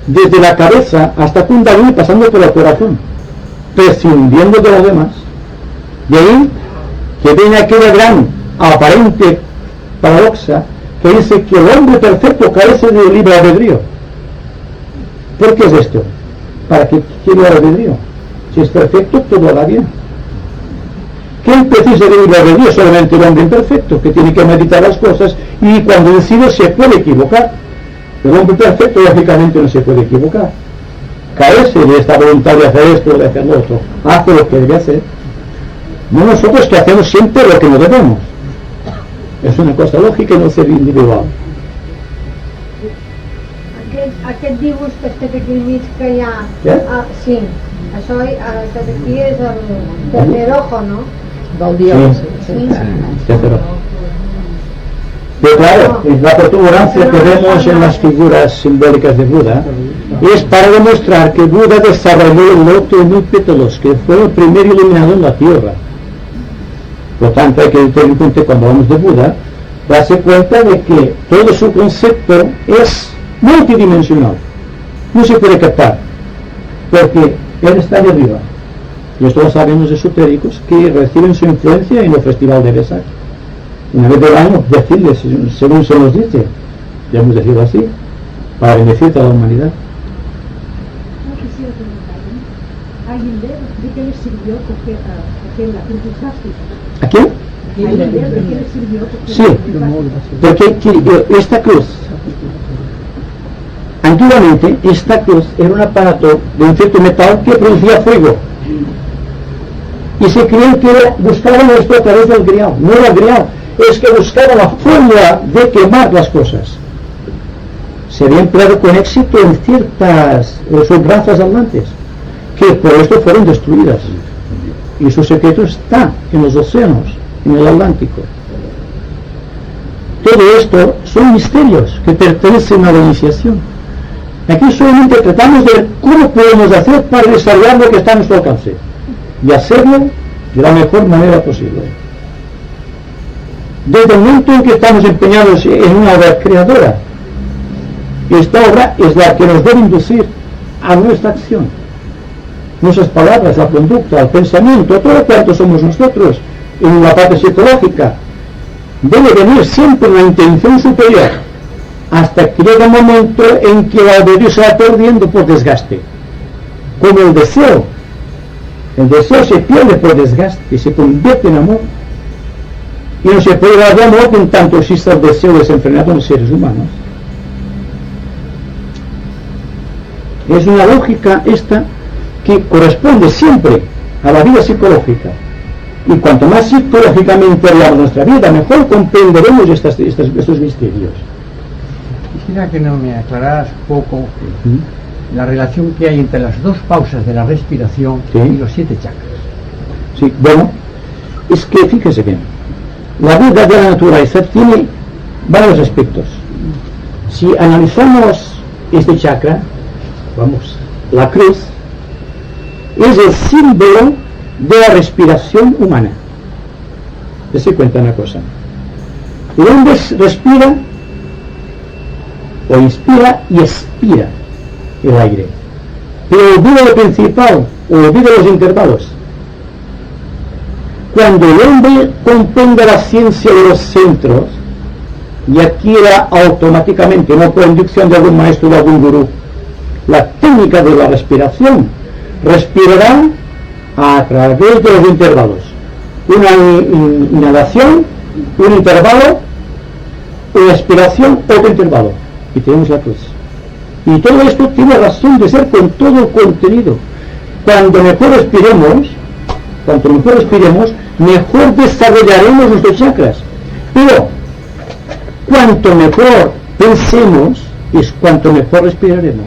desde la cabeza hasta Kundalini, pasando por el corazón, prescindiendo de los demás. De ahí que viene aquella gran aparente paradoja que dice que el hombre perfecto carece de libre albedrío. ¿Por qué es esto? ¿Para qué quiere el albedrío? Si es perfecto, todo va bien. ¿Quién precisa de libre albedrío? Solamente el hombre imperfecto, que tiene que meditar las cosas y cuando decide se puede equivocar. El hombre perfecto, lógicamente, no se puede equivocar. Carece de esta voluntad de hacer esto o de hacer lo otro. Hace lo que debe hacer. No nosotros, que hacemos siempre lo que no debemos. Es una cosa lógica y no ser individual. Aquest dibuix que està aquí al mig que hi ha... Sí, això que aquí és el tercer ojo, no? Del dia. Sí. Tercer ojo. Pero claro, la protuberancia que vemos en las figuras simbólicas de Buda es para demostrar que Buda desarrolló el loto de 1000 pétalos, que fue el primer iluminado en la tierra. Por tanto, hay que tener en cuenta cuando hablamos de Buda, darse cuenta de que todo su concepto es multidimensional. No se puede captar, porque él está de arriba. Y esto lo saben los esotéricos que reciben su influencia en el Festival de Vesak. Una vez al año, decirles, según se nos dice, debemos decirlo así, para bendecir a toda la humanidad. No quisiera preguntarle, ¿alguien de qué le sirvió coger la cruz plástica? ¿A quién? ¿Alguien de qué le sirvió coger Sí, la cruz plástica? porque esta cruz, antiguamente, esta cruz era un aparato de un cierto metal que producía fuego. Y se creían que buscaban esto a través del grial. No era grial, es que buscaban la forma de quemar las cosas. Se había empleado con éxito en ciertas subrazas atlantes, que por esto fueron destruidas. Y su secreto está en los océanos, en el Atlántico. Todo esto son misterios que pertenecen a la iniciación. Aquí solamente tratamos de ver cómo podemos hacer para desarrollar lo que está a nuestro alcance y hacerlo de la mejor manera posible. Desde el momento en que estamos empeñados en una obra creadora, esta obra es la que nos debe inducir a nuestra acción, nuestras palabras, la conducta, el pensamiento, todo cuanto somos nosotros en la parte psicológica. Debe venir siempre una intención superior, hasta que llega un momento en que el albedrío se va perdiendo por desgaste, como el deseo. El deseo se pierde por desgaste y se convierte en amor. Y no se puede hablar de amor en tanto exista el deseo desenfrenado en los seres humanos. Es una lógica esta que corresponde siempre a la vida psicológica. Y cuanto más psicológicamente hablamos nuestra vida, mejor comprenderemos estos misterios. Quisiera que no me aclararas un poco la relación que hay entre las dos pausas de la respiración y los 7 chakras. Sí, bueno, es que fíjese bien, la vida de la naturaleza tiene varios aspectos. Si analizamos este chakra, vamos, la cruz es el símbolo de la respiración humana. Dese cuenta una cosa: el hombre respira o inspira y expira el aire, pero olvida lo principal, olvida los intervalos. Cuando el hombre comprenda la ciencia de los centros y adquiera automáticamente, no por inducción de algún maestro o de algún gurú, la técnica de la respiración, respirará a través de los intervalos. Una inhalación, un intervalo, una expiración, otro intervalo. Y tenemos la cruz. Y todo esto tiene razón de ser con todo el contenido. Cuanto mejor respiremos, mejor desarrollaremos nuestros chakras. Pero cuanto mejor pensemos, es cuanto mejor respiraremos.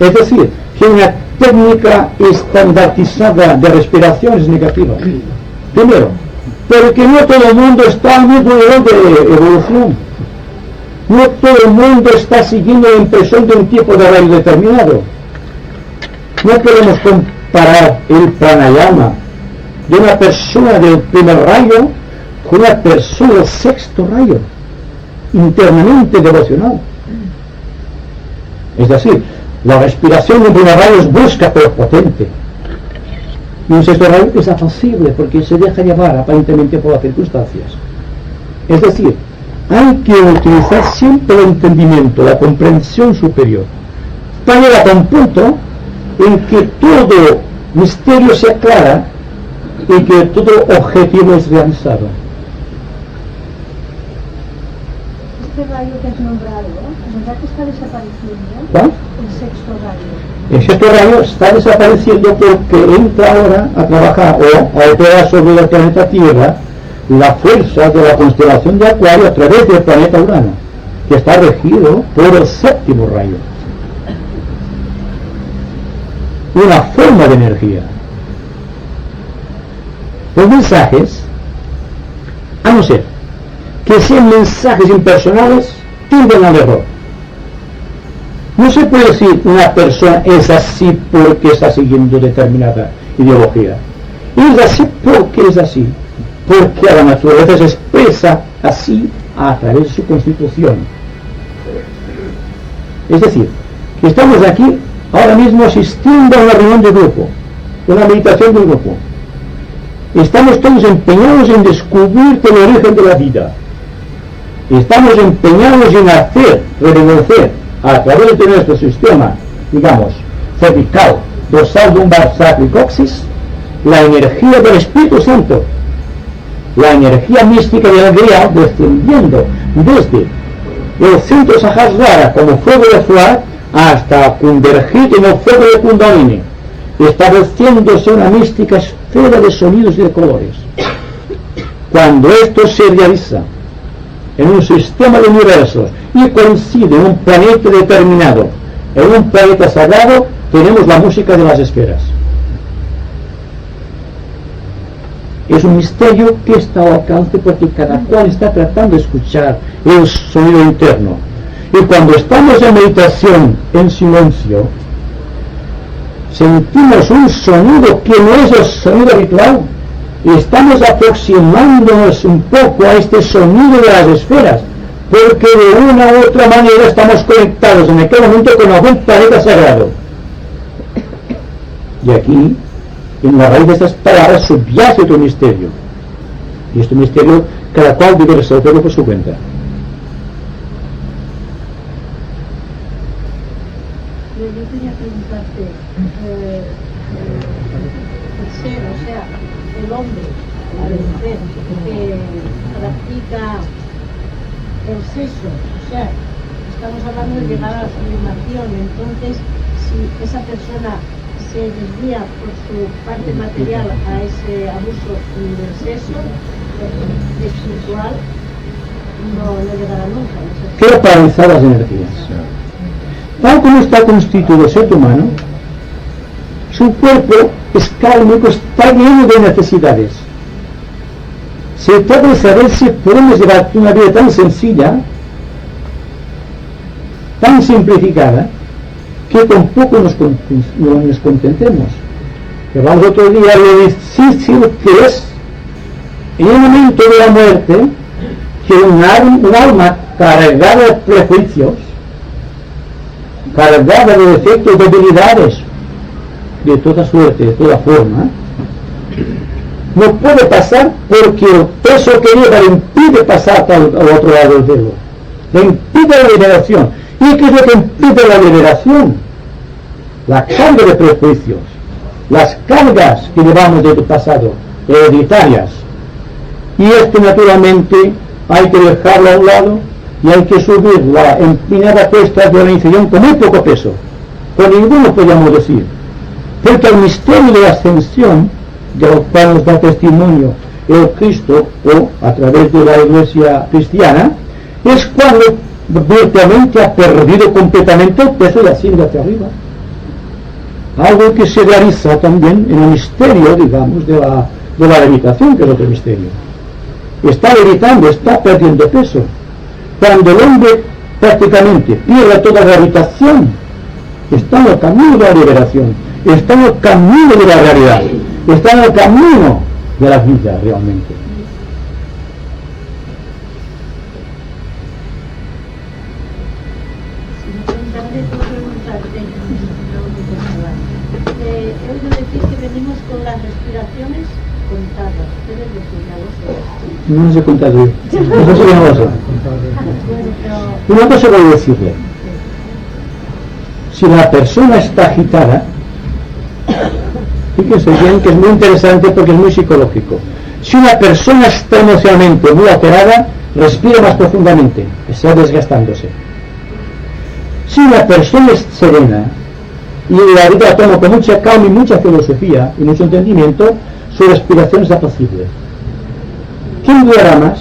Es decir, que una técnica estandarizada de respiración es negativa. Primero, porque no todo el mundo está al mismo nivel de evolución. No todo el mundo está siguiendo la impresión de un tipo de rayo determinado. No podemos comparar el pranayama de una persona del primer rayo con una persona del sexto rayo, internamente devocional. Es decir, la respiración de un primer rayo es brusca pero potente. Y un sexto rayo es apacible porque se deja llevar aparentemente por las circunstancias. Es decir, hay que utilizar siempre el entendimiento, la comprensión superior, para llegar a un punto en que todo misterio se aclara y que todo objetivo es realizado. Este rayo que has nombrado, ¿verdad que está desapareciendo? ¿Cuál? El sexto rayo. El sexto rayo está desapareciendo porque entra ahora a trabajar o a operar sobre el planeta Tierra la fuerza de la constelación de Acuario a través del planeta Urano, que está regido por el séptimo rayo. Una forma de energía. Los mensajes, a no ser que que sean mensajes impersonales tienden al error. No se puede decir una persona es así porque está siguiendo determinada ideología. Es así porque es así, porque a la naturaleza se expresa así a través de su constitución. Es decir, que estamos aquí ahora mismo asistiendo a una reunión de grupo, una meditación de grupo. Estamos todos empeñados en descubrir el origen de la vida. Estamos empeñados en hacer, reconocer, a través de nuestro sistema, digamos, cervical, dorsal, lumbar, sacro y coxis, la energía del Espíritu Santo, la energía mística de la alegría descendiendo desde el centro Sahasrara como fuego de Fuar hasta convergir en el fuego de Kundalini, estableciéndose una mística esfera de sonidos y de colores. Cuando esto se realiza en un sistema de universos y coincide en un planeta determinado, en un planeta sagrado, tenemos la música de las esferas. Es un misterio que está al alcance porque cada cual está tratando de escuchar el sonido interno. Y cuando estamos en meditación, en silencio, sentimos un sonido que no es el sonido habitual. Y estamos aproximándonos un poco a este sonido de las esferas, porque de una u otra manera estamos conectados en aquel momento con algún planeta sagrado. Y aquí, en la raíz de estas palabras, subyace otro misterio. Y este misterio, cada cual debe resolverlo por su cuenta. Yo quería preguntarte, el ser, o sea, el hombre, al ser que practica el sexo, o sea, estamos hablando de llegar a la sublimación, entonces si esa persona se desvía por su parte material a ese abuso del sexo espiritual, no llegará nunca. Queda paralizar las energías. Tal como está constituido el ser humano, su cuerpo es kármico, está lleno de necesidades. Se trata de saber si podemos llevar una vida tan sencilla, tan simplificada, que con poco nos contentemos. Llevamos otro día lo difícil que es, en el momento de la muerte, que un alma cargada de prejuicios, cargada de defectos, debilidades, de toda suerte, de toda forma, no puede pasar porque el peso que lleva le impide pasar al otro lado del velo, le impide la liberación. ¿Y qué es lo que impide la liberación? La carga de prejuicios, las cargas que llevamos del pasado, hereditarias. Y esto naturalmente hay que dejarlo a un lado y hay que subir la empinada cuesta de la iniciación con muy poco peso, con ninguno podríamos decir, porque el misterio de la ascensión, del cual nos da testimonio el Cristo o a través de la Iglesia cristiana, es cuando virtualmente ha perdido completamente el peso y asciende hacia arriba. Algo que se realiza también en el misterio, digamos, de la levitación, que es otro misterio. Está levitando, está perdiendo peso. Cuando el hombre prácticamente pierde toda gravitación, está en el camino de la liberación, está en el camino de la realidad, está en el camino de la vida realmente. He oído decir que venimos con las respiraciones contadas. ¿Ustedes decían? No les he contado yo. Eso sí que no lo sé. Una cosa voy a decirle. Si la persona está agitada, fíjense bien que es muy interesante porque es muy psicológico. Si una persona está emocionalmente muy alterada, respira más profundamente, está desgastándose. Si una persona es serena y la vida la toma con mucha calma y mucha filosofía y mucho entendimiento, su respiración es apacible. ¿Quién durará más?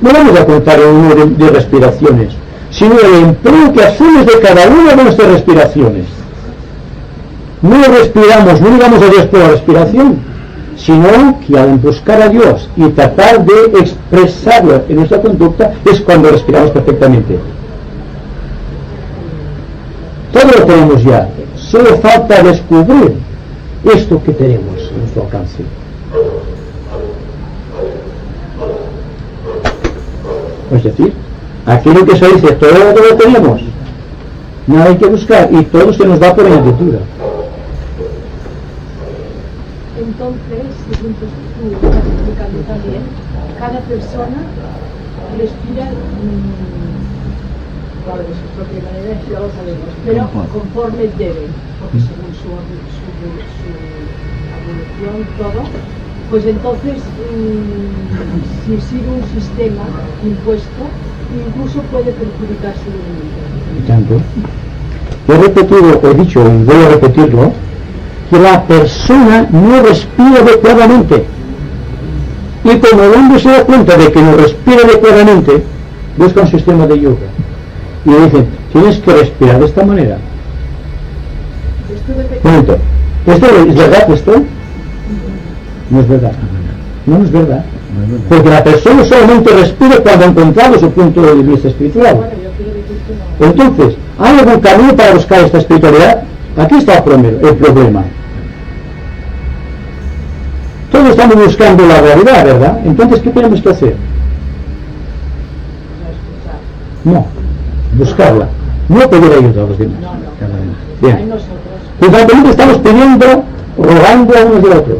No vamos a contar el número de respiraciones, sino el empleo que asumes de cada una de nuestras respiraciones. No respiramos, no digamos a Dios por la respiración, sino que al buscar a Dios y tratar de expresarlo en nuestra conducta es cuando respiramos perfectamente. Todo lo tenemos ya, solo falta descubrir esto que tenemos a nuestro alcance. Es decir, aquello que se dice, todo lo tenemos, nada hay que buscar y todo se nos da por añadidura. Entonces, según tú estás explicando también, cada persona respira claro, de su propia manera, ya lo sabemos, pero conforme debe, porque según su evolución, todo, pues entonces, si sigue un sistema impuesto, incluso puede perjudicar su movimiento. Y tanto. Yo he dicho y voy a repetirlo, que la persona no respira adecuadamente. Y como el hombre se da cuenta de que no respira adecuadamente, busca un sistema de yoga. Y le dicen, tienes que respirar de esta manera. Un momento, ¿esto es verdad esto? No es verdad. No es verdad. Porque la persona solamente respira cuando ha encontrado su punto de vista espiritual. Entonces, ¿hay algún camino para buscar esta espiritualidad? Aquí está el problema. Todos estamos buscando la realidad, ¿verdad? Entonces, ¿qué tenemos que hacer? No, buscarla. No pedir ayuda a los demás. Bien. Constantemente estamos pidiendo, rogando a unos de otros.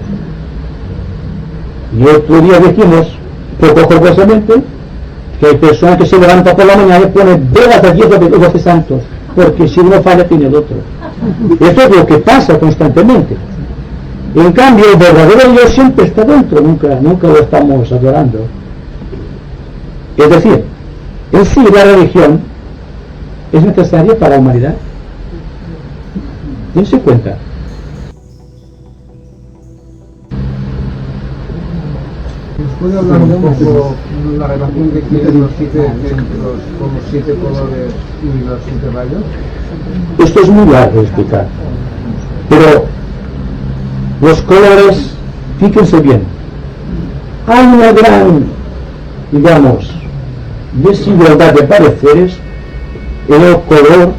Y otro día dijimos, poco jocosamente, que hay personas que se levantan por la mañana y ponen velas de 10 o 12 santos, porque si uno falla tiene el otro. Esto es lo que pasa constantemente. En cambio, el verdadero Dios siempre está dentro, nunca lo estamos adorando. Es decir, en sí la religión es necesaria para la humanidad. Dense cuenta. ¿Puede hablar un poco de la relación que tienen los 7 centros con los 7 colores y los 7 rayos? Esto es muy largo de explicar, pero los colores, fíjense bien, hay una gran, digamos, desigualdad de pareceres en el color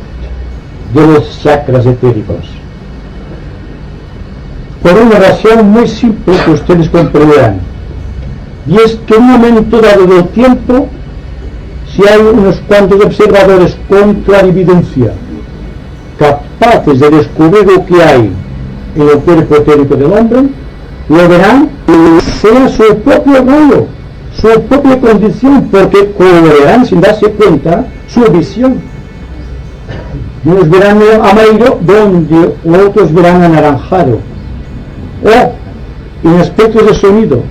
de los chakras etéricos, por una razón muy simple que ustedes comprenderán. Y es que en un momento dado del tiempo, si hay unos cuantos observadores con clarividencia capaces de descubrir lo que hay en el cuerpo etérico del hombre, lo verán sea su propio rayo, su propia condición, porque colorearán sin darse cuenta su visión. Unos verán amarillo donde otros verán anaranjado, o en aspectos de sonido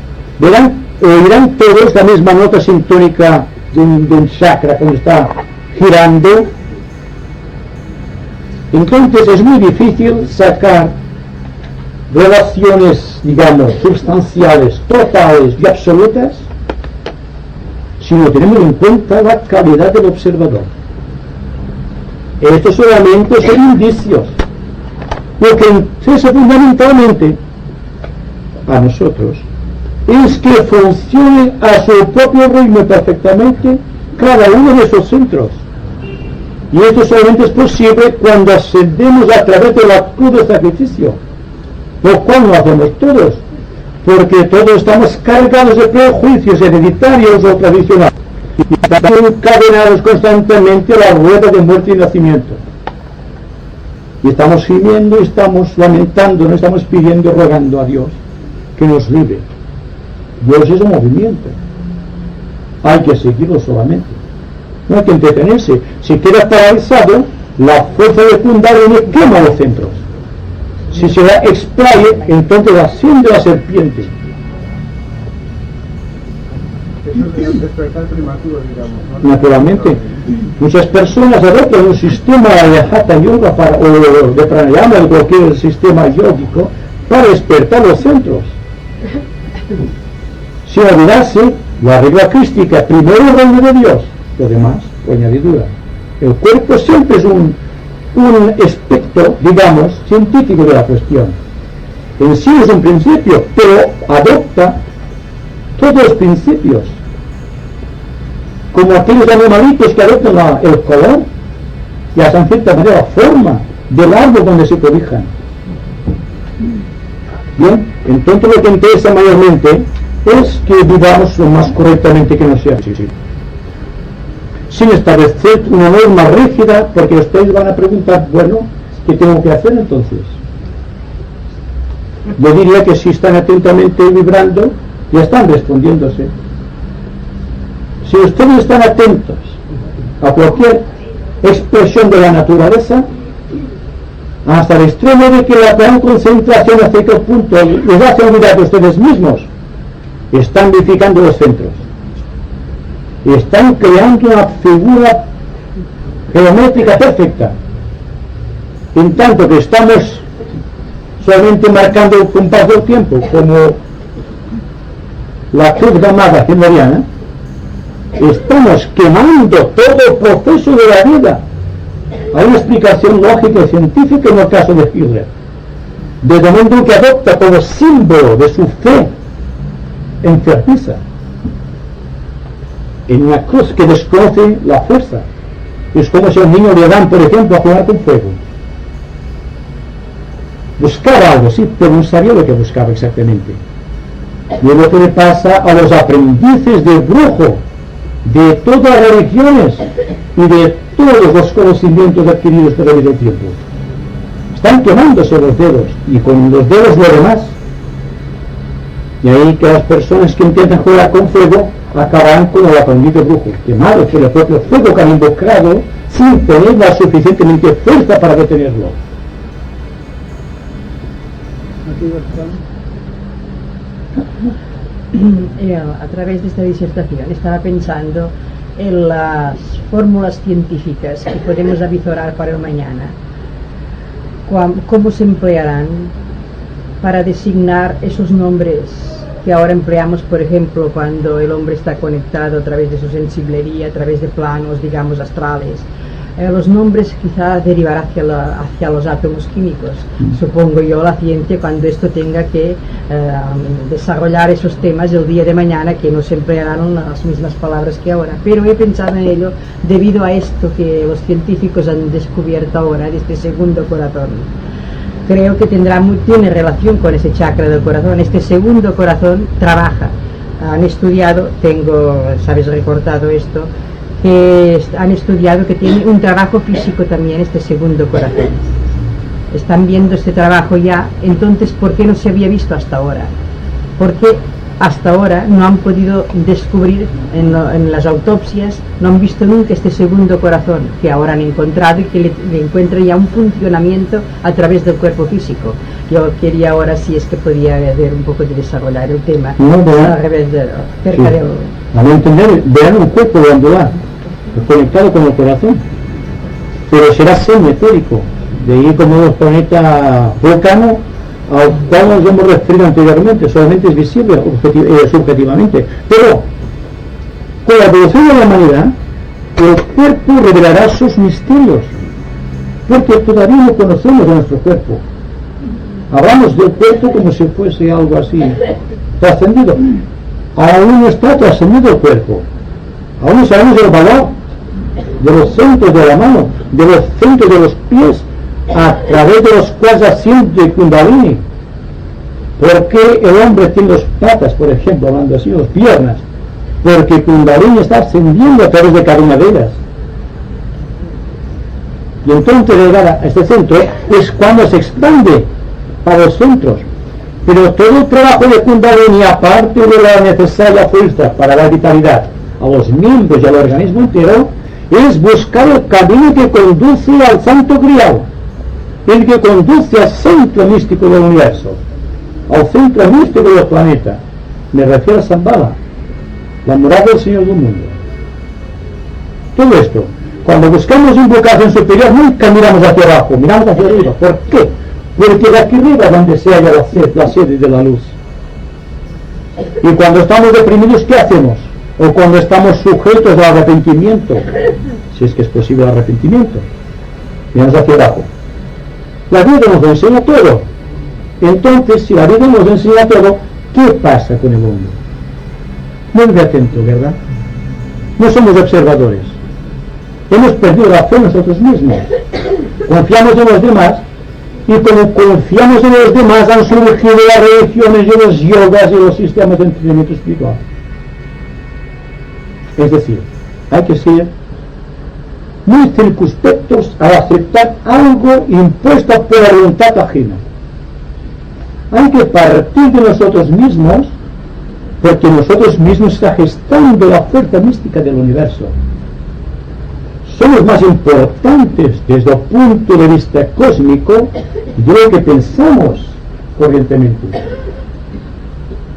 oirán todos la misma nota sintónica de un chakra cuando está girando. Entonces es muy difícil sacar relaciones, digamos, sustanciales, totales y absolutas si no tenemos en cuenta la calidad del observador. Esto solamente son indicios. Lo que interesa fundamentalmente a nosotros es que funcione a su propio ritmo perfectamente cada uno de esos centros. Y esto solamente es posible cuando ascendemos a través de la cruz del sacrificio, lo cual no hacemos todos, porque todos estamos cargados de prejuicios hereditarios o tradicionales y estamos encadenados constantemente a la rueda de muerte y nacimiento. Y estamos gimiendo, estamos lamentando, no estamos pidiendo, rogando a Dios que nos libre. Dios es un movimiento, hay que seguirlo solamente, no hay que entretenerse. Si queda paralizado, la fuerza de Kundalini quema los centros. Si se la explaye, entonces asciende la serpiente. Eso es despertar prematuro, digamos, ¿no? Naturalmente, muchas personas adoptan un sistema de Hatha Yoga o de Pranayama o cualquier sistema yógico para despertar los centros. Sin olvidarse la regla crística, primero el reino de Dios, lo demás, por añadidura. El cuerpo siempre es un aspecto, digamos, científico de la cuestión. En sí es un principio, pero adopta todos los principios. Como aquellos animalitos que adoptan el color y hasta en cierta manera la forma del árbol donde se cobijan. Bien, entonces lo que interesa mayormente es que vivamos lo más correctamente que nos sea posible. Sin establecer una norma rígida, porque ustedes van a preguntar, bueno, ¿qué tengo que hacer entonces? Yo diría que si están atentamente vibrando, ya están respondiéndose. Si ustedes están atentos a cualquier expresión de la naturaleza, hasta el extremo de que la gran concentración a cierto punto les hace olvidar de ustedes mismos, están vivificando los centros. Están creando una figura geométrica perfecta. En tanto que estamos solamente marcando el compás del tiempo, como la cruz llamada Hitleriana, estamos quemando todo el proceso de la vida. Hay una explicación lógica y científica en el caso de Hitler, desde el momento que adopta como símbolo de su fe enfermiza en una cruz que desconoce la fuerza. Es como si a un niño le dan, por ejemplo, a jugar con fuego. Buscaba algo, sí, pero no sabía lo que buscaba exactamente. Y es lo que le pasa a los aprendices de brujo de todas las religiones y de todos los conocimientos adquiridos a través del tiempo. Están quemándose los dedos y con los dedos lo demás. Y ahí que las personas que intentan jugar con fuego acabarán con el aprendiz de brujo, quemados por el propio fuego que han invocado sin tener la suficientemente fuerza para detenerlo. A través de esta disertación estaba pensando en las fórmulas científicas que podemos avisorar para el mañana. ¿Cómo se emplearán para designar esos nombres que ahora empleamos, por ejemplo, cuando el hombre está conectado a través de su sensiblería, a través de planos, digamos, astrales? Los nombres quizá derivar hacia los átomos químicos. Supongo yo la ciencia, cuando esto tenga que desarrollar esos temas el día de mañana, que no se emplearán las mismas palabras que ahora. Pero he pensado en ello debido a esto que los científicos han descubierto ahora, de este segundo corazón. Creo que tiene relación con ese chakra del corazón. Este segundo corazón trabaja. Han estudiado, sabes, recortado esto, que han estudiado que tiene un trabajo físico también este segundo corazón. Están viendo este trabajo ya. Entonces, ¿por qué no se había visto hasta ahora? Porque hasta ahora no han podido descubrir en las autopsias, no han visto nunca este segundo corazón que ahora han encontrado y que le encuentra ya un funcionamiento a través del cuerpo físico. Yo quería ahora, si es que podía haber un poco de desarrollar el tema al revés cerca del... A no entender, vean un cuerpo glandular conectado con el corazón, pero será semietérico, de ahí como el planeta Vulcano al cual nos hemos referido anteriormente, solamente es visible subjetivamente, pero con la evolución de la humanidad el cuerpo revelará sus misterios, porque todavía no conocemos a nuestro cuerpo. Hablamos del cuerpo como si fuese algo así trascendido. Aún no está trascendido el cuerpo, aún no sabemos el valor de los centros de la mano, de los centros de los pies, a través de los cuales asciende Kundalini. ¿Por qué el hombre tiene dos patas, por ejemplo, hablando así, dos piernas? Porque Kundalini está ascendiendo a través de cada una de ellas. Y entonces llegar a este centro es cuando se expande para los centros. Pero todo el trabajo de Kundalini, aparte de la necesaria fuerza para dar vitalidad a los miembros y al organismo entero, es buscar el camino que conduce al Santo Grial, el que conduce al centro místico del universo, al centro místico del planeta. Me refiero a Shambhala, la morada del Señor del mundo. Todo esto, cuando buscamos invocación superior, nunca miramos hacia abajo, miramos hacia arriba. ¿Por qué? Porque de aquí arriba es donde se halla la sede de la luz. Y cuando estamos deprimidos, ¿qué hacemos? O cuando estamos sujetos al arrepentimiento, si es que es posible el arrepentimiento, miramos hacia abajo. La vida nos lo enseña todo. Entonces, si la vida nos enseña todo, ¿qué pasa con el hombre? Muy atento, ¿verdad? No somos observadores. Hemos perdido la fe en nosotros mismos. Confiamos en los demás, y como confiamos en los demás, han surgido las religiones y los yogas y los sistemas de entrenamiento espiritual. Es decir, hay que ser muy circunspectos al aceptar algo impuesto por la voluntad ajena. Hay que partir de nosotros mismos, porque nosotros mismos está gestando la fuerza mística del universo. Somos más importantes desde el punto de vista cósmico de lo que pensamos corrientemente.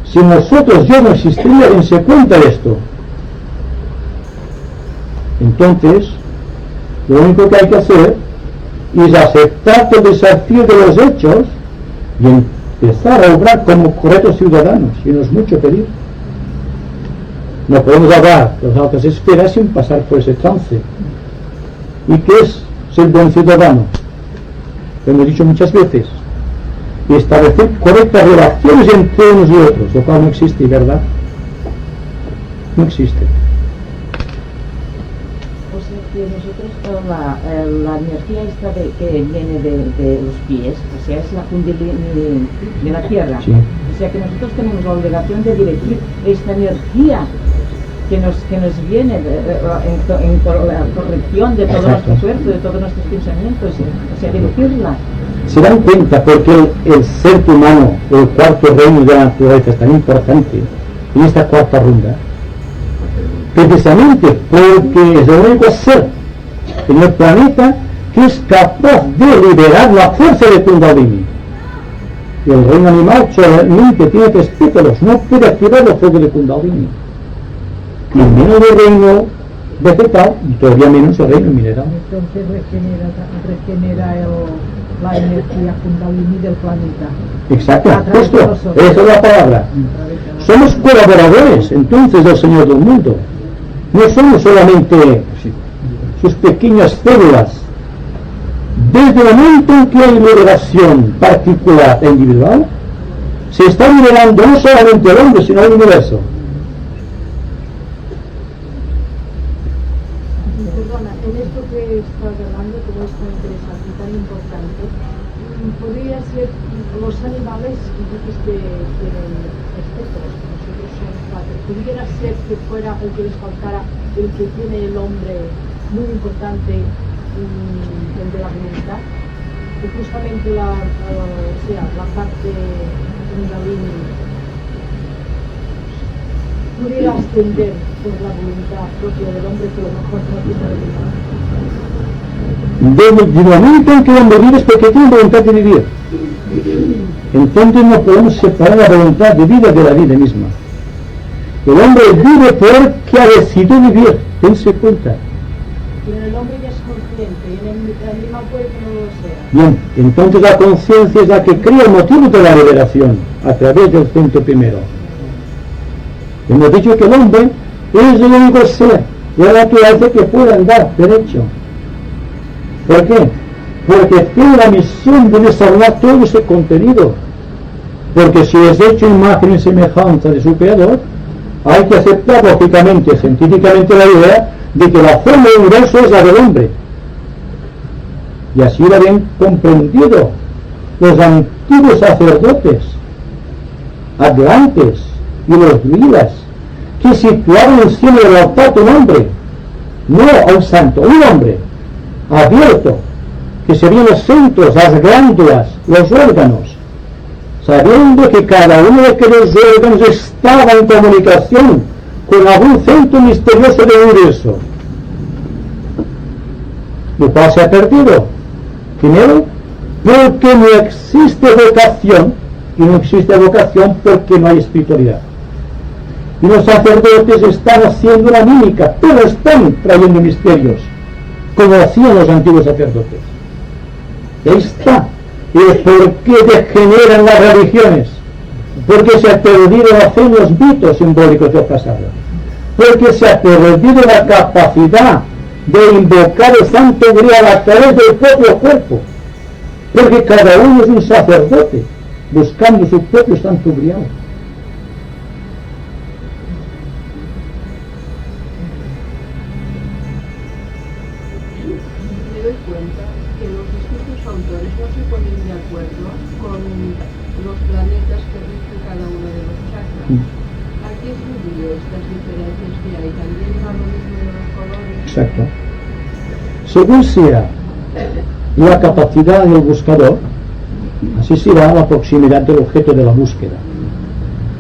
Si nosotros yo no existiría, dense cuenta de esto. Entonces, lo único que hay que hacer es aceptar el desafío de los hechos y empezar a obrar como correctos ciudadanos, y no es mucho pedir. No podemos hablar de las altas esferas sin pasar por ese trance. ¿Y qué es ser buen ciudadano? Lo hemos dicho muchas veces. Establecer correctas relaciones entre unos y otros, lo cual no existe, ¿verdad? No existe. O sea que nosotros la energía esta que viene de los pies, o sea, es la kundalini de la tierra. Sí. O sea que nosotros tenemos la obligación de dirigir esta energía que nos viene en la corrección de todo Exacto. nuestro cuerpo, de todos nuestros pensamientos, o sea, dirigirla. Se dan cuenta porque el ser humano, el cuarto reino de la naturaleza, es tan importante en esta cuarta ronda, precisamente porque es el único ser en el planeta que es capaz de liberar la fuerza de Kundalini. Y el reino animal solamente tiene 3 pétalos, no puede activar el fuego de Kundalini. Y menos el reino vegetal, y todavía menos el reino mineral. Entonces regenera la energía kundalini del planeta. Exacto, A través justo, de nosotros. esa es la palabra. Somos colaboradores entonces del Señor del mundo. No somos solamente sus pequeñas células. Desde el momento en que hay liberación particular e individual, se está liberando no solamente el hombre, sino el universo. Perdona, en esto que estás hablando, como es tan interesante y tan importante, podría ser los animales que dijiste tienen espectros, nosotros somos 4. Pudiera ser que fuera el que les faltara, el que tiene el hombre muy importante, el de la voluntad, que justamente la parte kundalini pudiera ascender por la voluntad propia del hombre, que a lo mejor no tiene voluntad. Desde el momento en que el hombre vive es porque tiene voluntad de vivir. Entonces no podemos separar la voluntad de vida de la vida misma. El hombre vive porque ha decidido vivir, dense cuenta. Pero el hombre ya es consciente, y en el animal puede que no lo sea. Bien, entonces la conciencia es la que crea el motivo de la liberación a través del centro primero. Hemos dicho que el hombre es el único ser de la naturaleza que puede andar derecho. ¿Por qué? Porque tiene la misión de desarrollar todo ese contenido. Porque si es hecho imagen y semejanza de su creador, hay que aceptar lógicamente, científicamente, la idea de que la forma del universo es la del hombre. Y así lo habían comprendido los antiguos sacerdotes, atlantes y los druidas, que situaron el cielo del altar a un hombre, no a un santo, un hombre abierto, que se veían los centros, las glándulas, los órganos, sabiendo que cada uno de aquellos órganos estaba en comunicación con algún centro misterioso del universo, lo cual se ha perdido. Primero, porque no existe vocación, y no existe vocación porque no hay espiritualidad. Y los sacerdotes están haciendo la mímica, pero están trayendo misterios, como hacían los antiguos sacerdotes. Ahí está el por qué degeneran las religiones, porque se ha perdido la fe en los mitos simbólicos del pasado, porque se ha perdido la capacidad de invocar el santo grial a través del propio cuerpo, porque cada uno es un sacerdote buscando su propio santo grial. Me doy cuenta que los distintos autores no se ponen de acuerdo con los planetas que rigen cada uno de los chakras. ¿A qué se debe estas diferencias que hay? ¿También va lo mismo de los colores? Exacto. Según sea la capacidad del buscador, así será la proximidad del objeto de la búsqueda.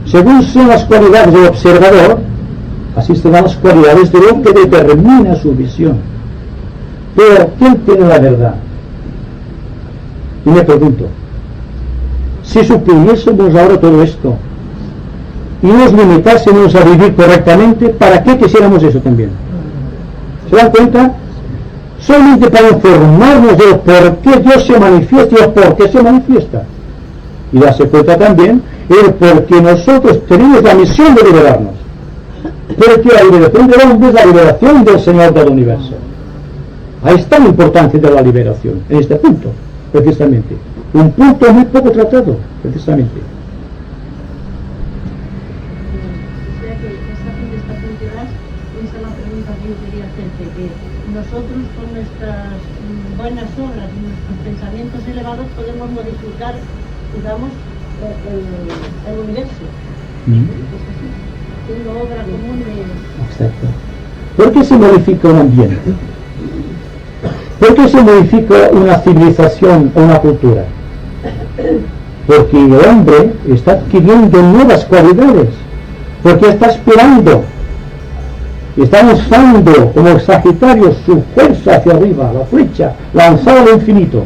Según sean las cualidades del observador, así serán las cualidades de lo que determina su visión. Pero, ¿quién tiene la verdad? Y me pregunto, si suprimiésemos ahora todo esto y nos limitásemos a vivir correctamente, ¿para qué quisiéramos eso también? ¿Se dan cuenta? Solamente para informarnos de por qué Dios se manifiesta y el por qué se manifiesta. Y darse cuenta también el por qué nosotros tenemos la misión de liberarnos. Porque la liberación del hombre es la liberación del Señor del universo. Ahí está la importancia de la liberación, en este punto, precisamente. Un punto muy poco tratado, precisamente. O sea que esta contestación que das es la pregunta que yo quería hacerte, que nosotros con nuestras buenas obras y nuestros pensamientos elevados podemos modificar, digamos, el universo. Es así, haciendo obra común de... Exacto. ¿Por qué se modifica un ambiente? ¿Por qué se modifica una civilización o una cultura? Porque el hombre está adquiriendo nuevas cualidades, porque está aspirando, está lanzando como el Sagitario su fuerza hacia arriba, la flecha lanzada al infinito.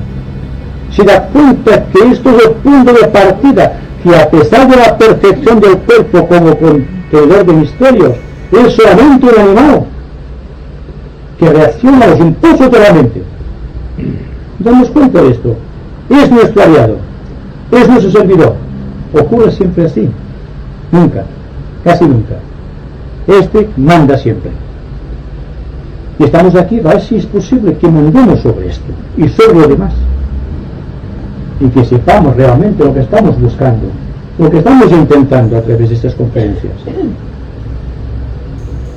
Se da cuenta que esto es el punto de partida, que a pesar de la perfección del cuerpo como contenedor de misterios, es solamente un animal que reacciona a los impulsos de la mente. Damos cuenta de esto. Es nuestro aliado, es nuestro servidor. Ocurre siempre así. Nunca, casi nunca. Este manda siempre. Y estamos aquí a ver si es posible que mandemos sobre esto y sobre lo demás. Y que sepamos realmente lo que estamos buscando, lo que estamos intentando a través de estas conferencias.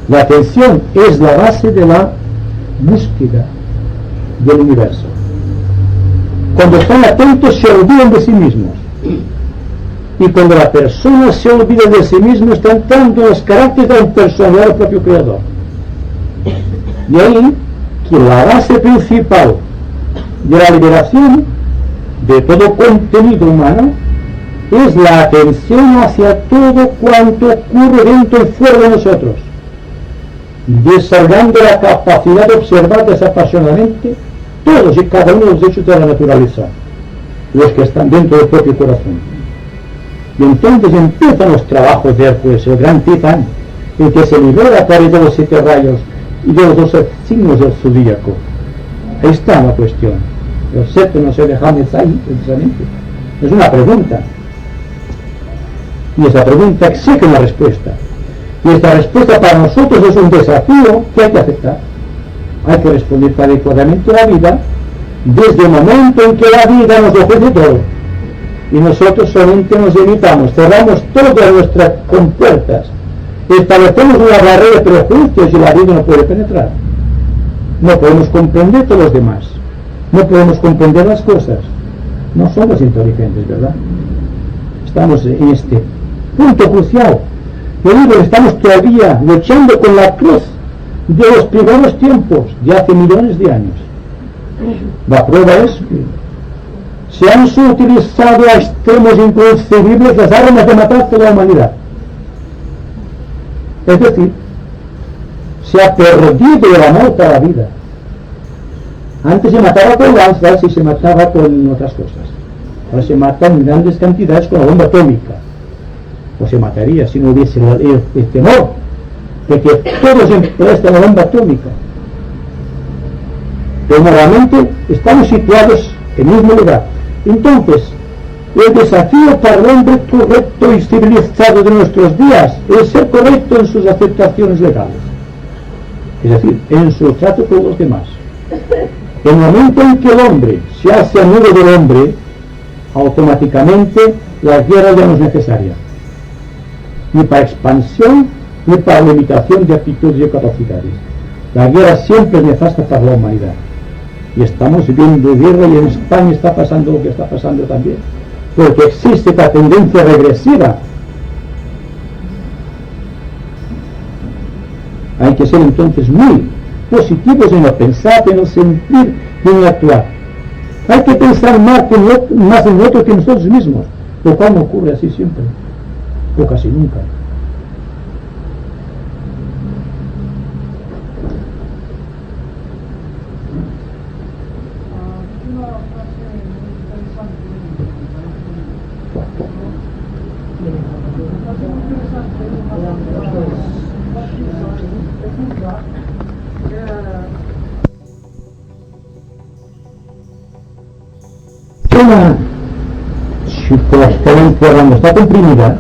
La atención es la base de la búsqueda del universo. Cuando están atentos se olvidan de sí mismos. Y cuando la persona se olvida de sí mismo está entrando en los caracteres de la personalidad del propio creador. De ahí que la base principal de la liberación de todo contenido humano es la atención hacia todo cuanto ocurre dentro y fuera de nosotros, desarrollando la capacidad de observar desapasionadamente todos y cada uno de los hechos de la naturaleza, los que están dentro del propio corazón. Y entonces empiezan los trabajos de Hércules, el gran titán, el que se libera a través de los 7 rayos y de los 12 signos del zodíaco. Ahí está la cuestión. Los 7 no se dejan ahí, precisamente. Es una pregunta. Y esa pregunta exige una respuesta. Y esta respuesta para nosotros es un desafío que hay que aceptar. Hay que responder adecuadamente a la vida desde el momento en que la vida nos ofrece todo. Y nosotros solamente nos limitamos, cerramos todas nuestras compuertas, establecemos una barrera de prejuicios y la vida no puede penetrar. No podemos comprender todos los demás. No podemos comprender las cosas. No somos inteligentes, ¿verdad? Estamos en este punto crucial. Yo digo, estamos todavía luchando con la cruz de los primeros tiempos, de hace millones de años. La prueba es que se han utilizado a extremos inconcebibles las armas de matar toda la humanidad. Es decir, se ha perdido el amor para la vida. Antes se mataba con lanzas y se mataba con otras cosas. Ahora se mata en grandes cantidades con la bomba atómica. O se mataría si no hubiese el temor de que todos empleasen la bomba atómica. Pero normalmente estamos situados en el mismo lugar. Entonces, el desafío para el hombre correcto y civilizado de nuestros días es ser correcto en sus aceptaciones legales. Es decir, en su trato con los demás. El momento en que el hombre se hace amigo del hombre, automáticamente la guerra ya no es necesaria, ni para expansión, ni para limitación de actitudes y capacidades. La guerra siempre es nefasta para la humanidad. Y estamos viviendo guerra, y en España está pasando lo que está pasando también, porque existe esta tendencia regresiva. Hay que ser entonces muy positivos en el pensar, en el sentir y en el actuar. Hay que pensar más en otro que en nosotros mismos, lo cual no ocurre así siempre, o casi nunca. Si la excelencia cuando está comprimida,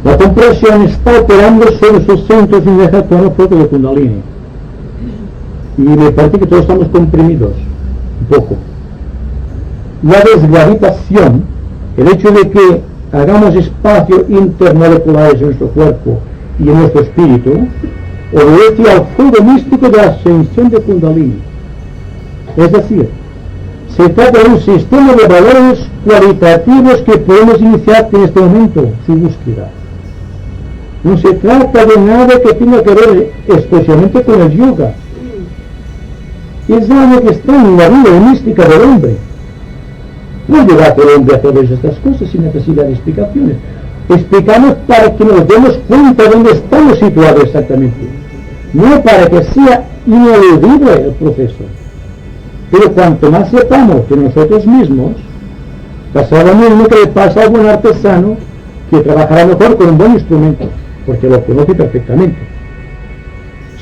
la compresión está operando sobre sus centros y deja actuar el fuego de Kundalini. Y me parece que todos estamos comprimidos, un poco. La desgravitación, el hecho de que hagamos espacio intermoleculares en nuestro cuerpo y en nuestro espíritu, obedece al fuego místico de la ascensión de Kundalini. Es decir, se trata de un sistema de valores cualitativos que podemos iniciar en este momento su búsqueda. No se trata de nada que tenga que ver exclusivamente con el yoga. Es algo que está en la vida mística del hombre. No llega el hombre a todas estas cosas sin necesidad de explicaciones. Explicamos para que nos demos cuenta de dónde estamos situados exactamente. No para que sea ineludible el proceso. Pero cuanto más sepamos de nosotros mismos, pasará lo mismo que le pasa a algún artesano que trabajará mejor con un buen instrumento, porque lo conoce perfectamente.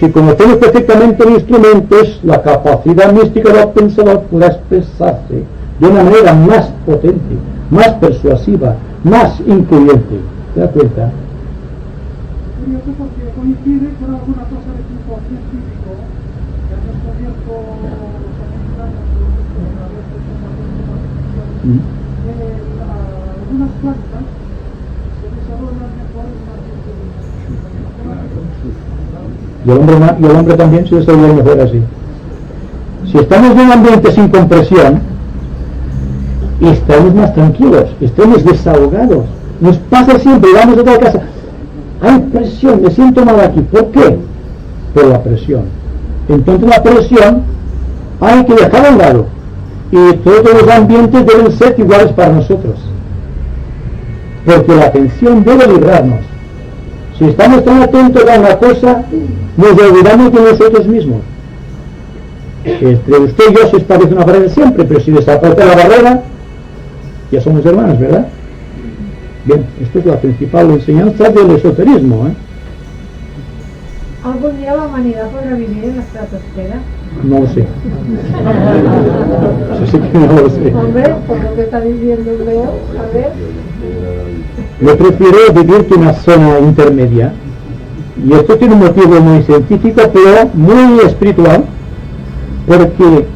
Si conocemos perfectamente el instrumento, es la capacidad mística del pensador para expresarse de una manera más potente, más persuasiva, más incluyente. ¿Te das cuenta? Curioso porque coincide con alguna cosa de tipo científico que han descubierto los americanos algunas plantas se desarrollan mejor en más Y el hombre también se desarrolla mejor así. Si estamos en un ambiente sin compresión, estamos más tranquilos, estamos desahogados. Nos pasa siempre, vamos a otra casa, hay presión, me siento mal aquí. ¿Por qué? Por la presión. Entonces la presión hay que dejarla a un lado. Y todos los ambientes deben ser iguales para nosotros. Porque la atención debe librarnos. Si estamos tan atentos a una cosa, nos olvidamos de nosotros mismos. Entre usted y yo se parece una barrera siempre, pero si desaparece la barrera, ya somos hermanos, ¿verdad? Bien, esto es la principal enseñanza del esoterismo, ¿eh? ¿Algún día la humanidad podrá vivir en la estratosfera? No lo sé. Eso sí que no lo sé. Hombre, por lo que está diciendo Leo, a ver. Yo prefiero vivir en una zona intermedia, y esto tiene un motivo muy científico, pero muy espiritual, porque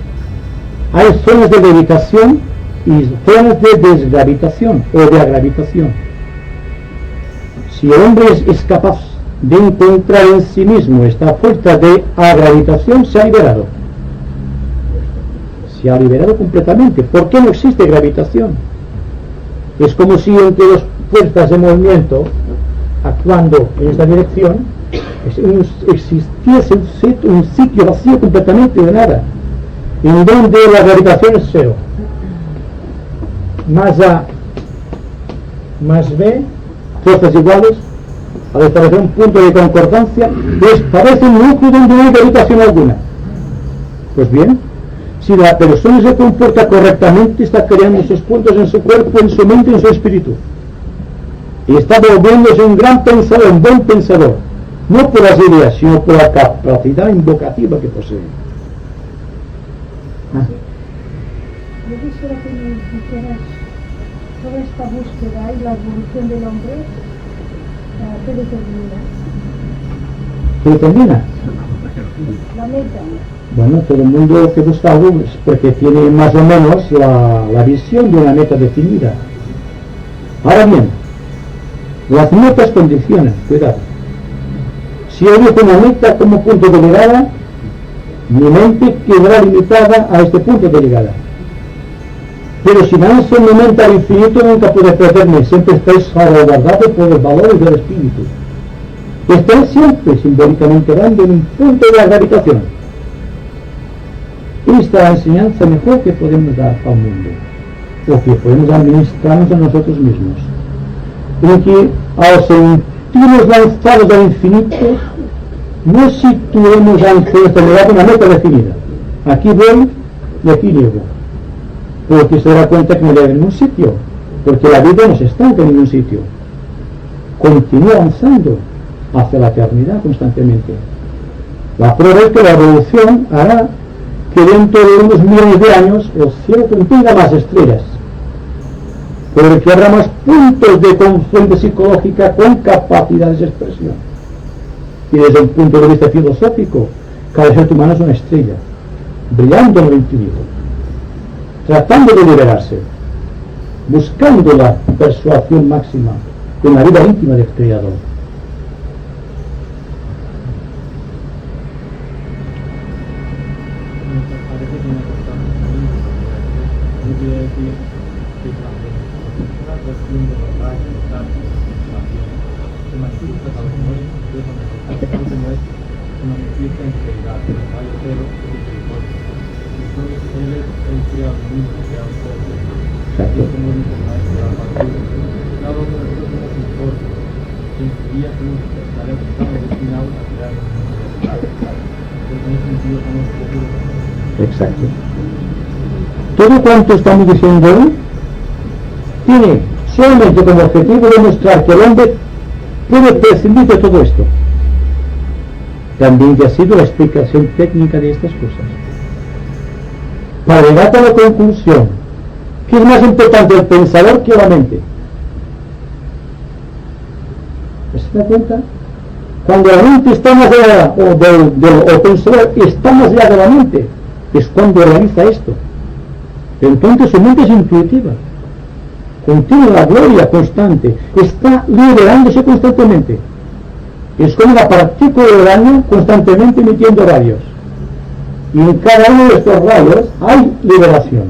hay zonas de levitación y zonas de desgravitación o de agravitación. Si el hombre es capaz de encontrar en sí mismo esta fuerza de agravitación, se ha liberado. Se ha liberado completamente. ¿Por qué no existe gravitación? Es como si entre dos fuerzas de movimiento actuando en esta dirección existiese un sitio vacío completamente de nada, en donde la gravitación es cero. Más A más B, fuerzas iguales, al establecer un punto de concordancia, pues parece un núcleo donde no hay gravitación alguna. Pues bien, si la persona se comporta correctamente, está creando esos puntos en su cuerpo, en su mente, en su espíritu, y está volviéndose un gran pensador, un buen pensador, no por las ideas, sino por la capacidad invocativa que posee. Yo quisiera que me dijeras toda esta búsqueda y la evolución del hombre, ¿qué determina? ¿Qué determina? La meta. Bueno, todo el mundo que busca algo es porque tiene más o menos la visión de una meta definida. Ahora bien, las metas condicionan, cuidado. Si yo dejo una meta como punto de llegada, mi mente quedará limitada a este punto de llegada. Pero si lanzo mi mente al infinito, nunca puede perderme, siempre estoy salvaguardado por los valores del espíritu. Estoy siempre simbólicamente dando en un punto de la gravitación. Esta es la enseñanza mejor que podemos dar al mundo, o que podemos administrarnos a nosotros mismos. En que al sentirnos lanzados al infinito, no situemos ante nuestra mirada una meta definida. Aquí voy y aquí llego. Porque se dará cuenta que no llega a ningún sitio, porque la vida no se estanca en ningún sitio. Continúa avanzando hacia la eternidad constantemente. La prueba es que la evolución hará que dentro de unos millones de años el cielo contenga más estrellas, porque habrá más puntos de confluencia psicológica con capacidades de expresión. Y desde un punto de vista filosófico, cada ser humano es una estrella, brillando en el infinito, tratando de liberarse, buscando la persuasión máxima con la vida íntima del Creador. Exacto. Todo cuanto estamos diciendo hoy tiene solamente como objetivo demostrar que el hombre puede prescindir de todo esto. También que ha sido la explicación técnica de estas cosas. Para llegar a la conclusión, que es más importante el pensador que la mente. ¿Se da cuenta? Cuando la mente está más allá, o el pensador está más allá de la mente, es cuando realiza esto. Entonces su mente es intuitiva, contiene la gloria constante, está liberándose constantemente. Es como una partícula de daño constantemente emitiendo rayos. Y en cada uno de estos rayos hay liberación.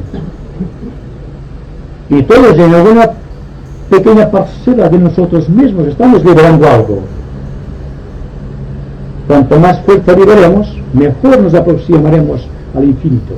Y todos en alguna pequeña parcela de nosotros mismos estamos liberando algo. Cuanto más fuerza liberemos, mejor nos aproximaremos al infinito.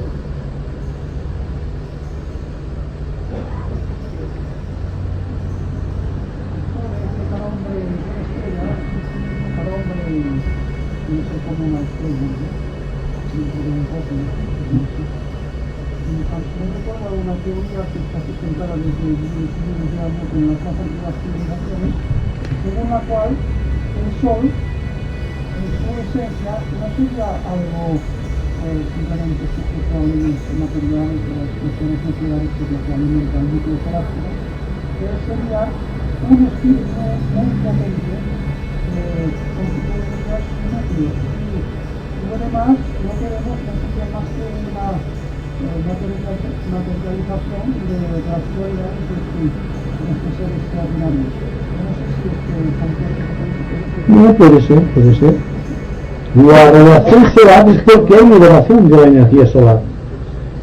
Según la cual el Sol, en su esencia, no sería algo simplemente sujeto a leyes materiales o a expresiones nucleares que lo que alimenta el núcleo galáctico, pero sería un espíritu muy potente constituido de universo núcleo. Y lo demás no queremos no sería más que una materialización de las cualidades de este ser extraordinario. No, puede ser. La radiación solar es porque hay liberación de la energía solar.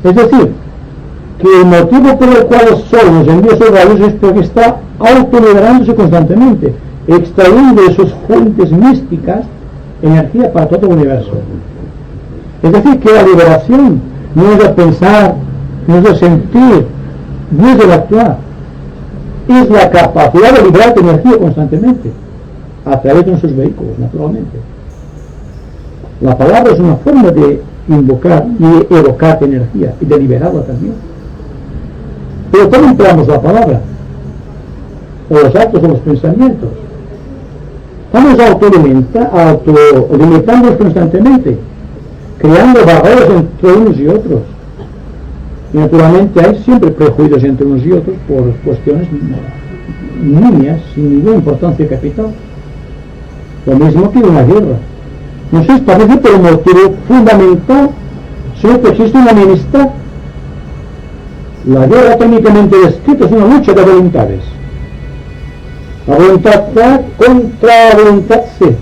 Es decir, que el motivo por el cual el Sol nos envía sus rayos es porque está autoliberándose constantemente, extrayendo de sus fuentes místicas energía para todo el universo. Es decir, que la liberación no es el pensar, no es el sentir, no es el actuar. Es la capacidad de liberar energía constantemente, a través de sus vehículos, naturalmente. La palabra es una forma de invocar y evocar energía, y de liberarla también. Pero ¿cómo empleamos la palabra? O los actos o los pensamientos. Estamos autolimitándonos constantemente, creando barreras entre unos y otros. Y naturalmente hay siempre prejuicios entre unos y otros por cuestiones nimias, sin ninguna importancia capital. Lo mismo que una guerra. No se establece por un motivo fundamental, sino que existe una enemistad. La guerra técnicamente descrita es una lucha de voluntades. La voluntad A contra la voluntad C,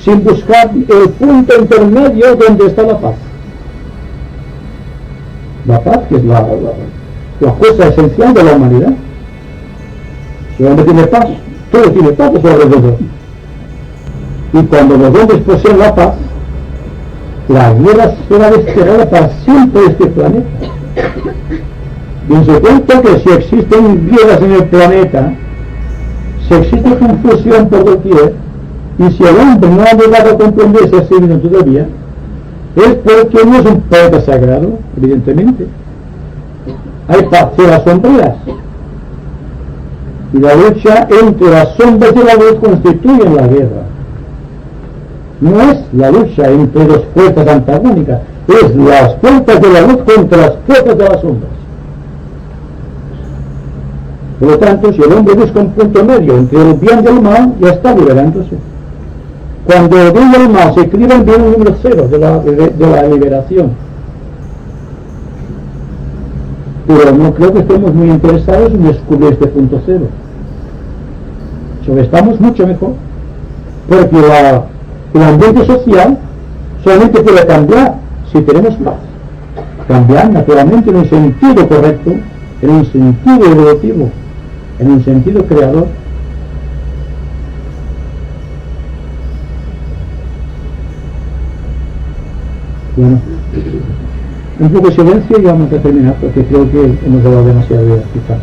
sin buscar el punto intermedio donde está la paz. La paz, que es la cosa esencial de la humanidad. Si el hombre tiene paz, todo tiene paz a su alrededor. Y cuando los hombres poseen la paz, la guerra será desterrada para siempre de este planeta. Dense cuenta que si existen guerras en el planeta, si existe confusión por doquier, y si el hombre no ha llegado a comprenderse a sí mismo todavía, es porque no es un planeta sagrado, evidentemente. Hay parcelas sombrías. Y la lucha entre las sombras y la luz constituyen la guerra. No es la lucha entre dos fuerzas antagónicas, es las fuerzas de la luz contra las fuerzas de las sombras. Por lo tanto, si el hombre busca un punto medio entre el bien y el mal, ya está liberándose. Cuando el bien y el mal se equilibran, viene el número 0 de la liberación. Pero no creo que estemos muy interesados en descubrir este punto 0. Estamos mucho mejor, porque el ambiente social solamente puede cambiar si tenemos paz. Cambiar naturalmente en un sentido correcto, en un sentido evolutivo, en un sentido creador. Bueno, un poco de silencio y vamos a terminar porque creo que hemos hablado demasiado de quizá.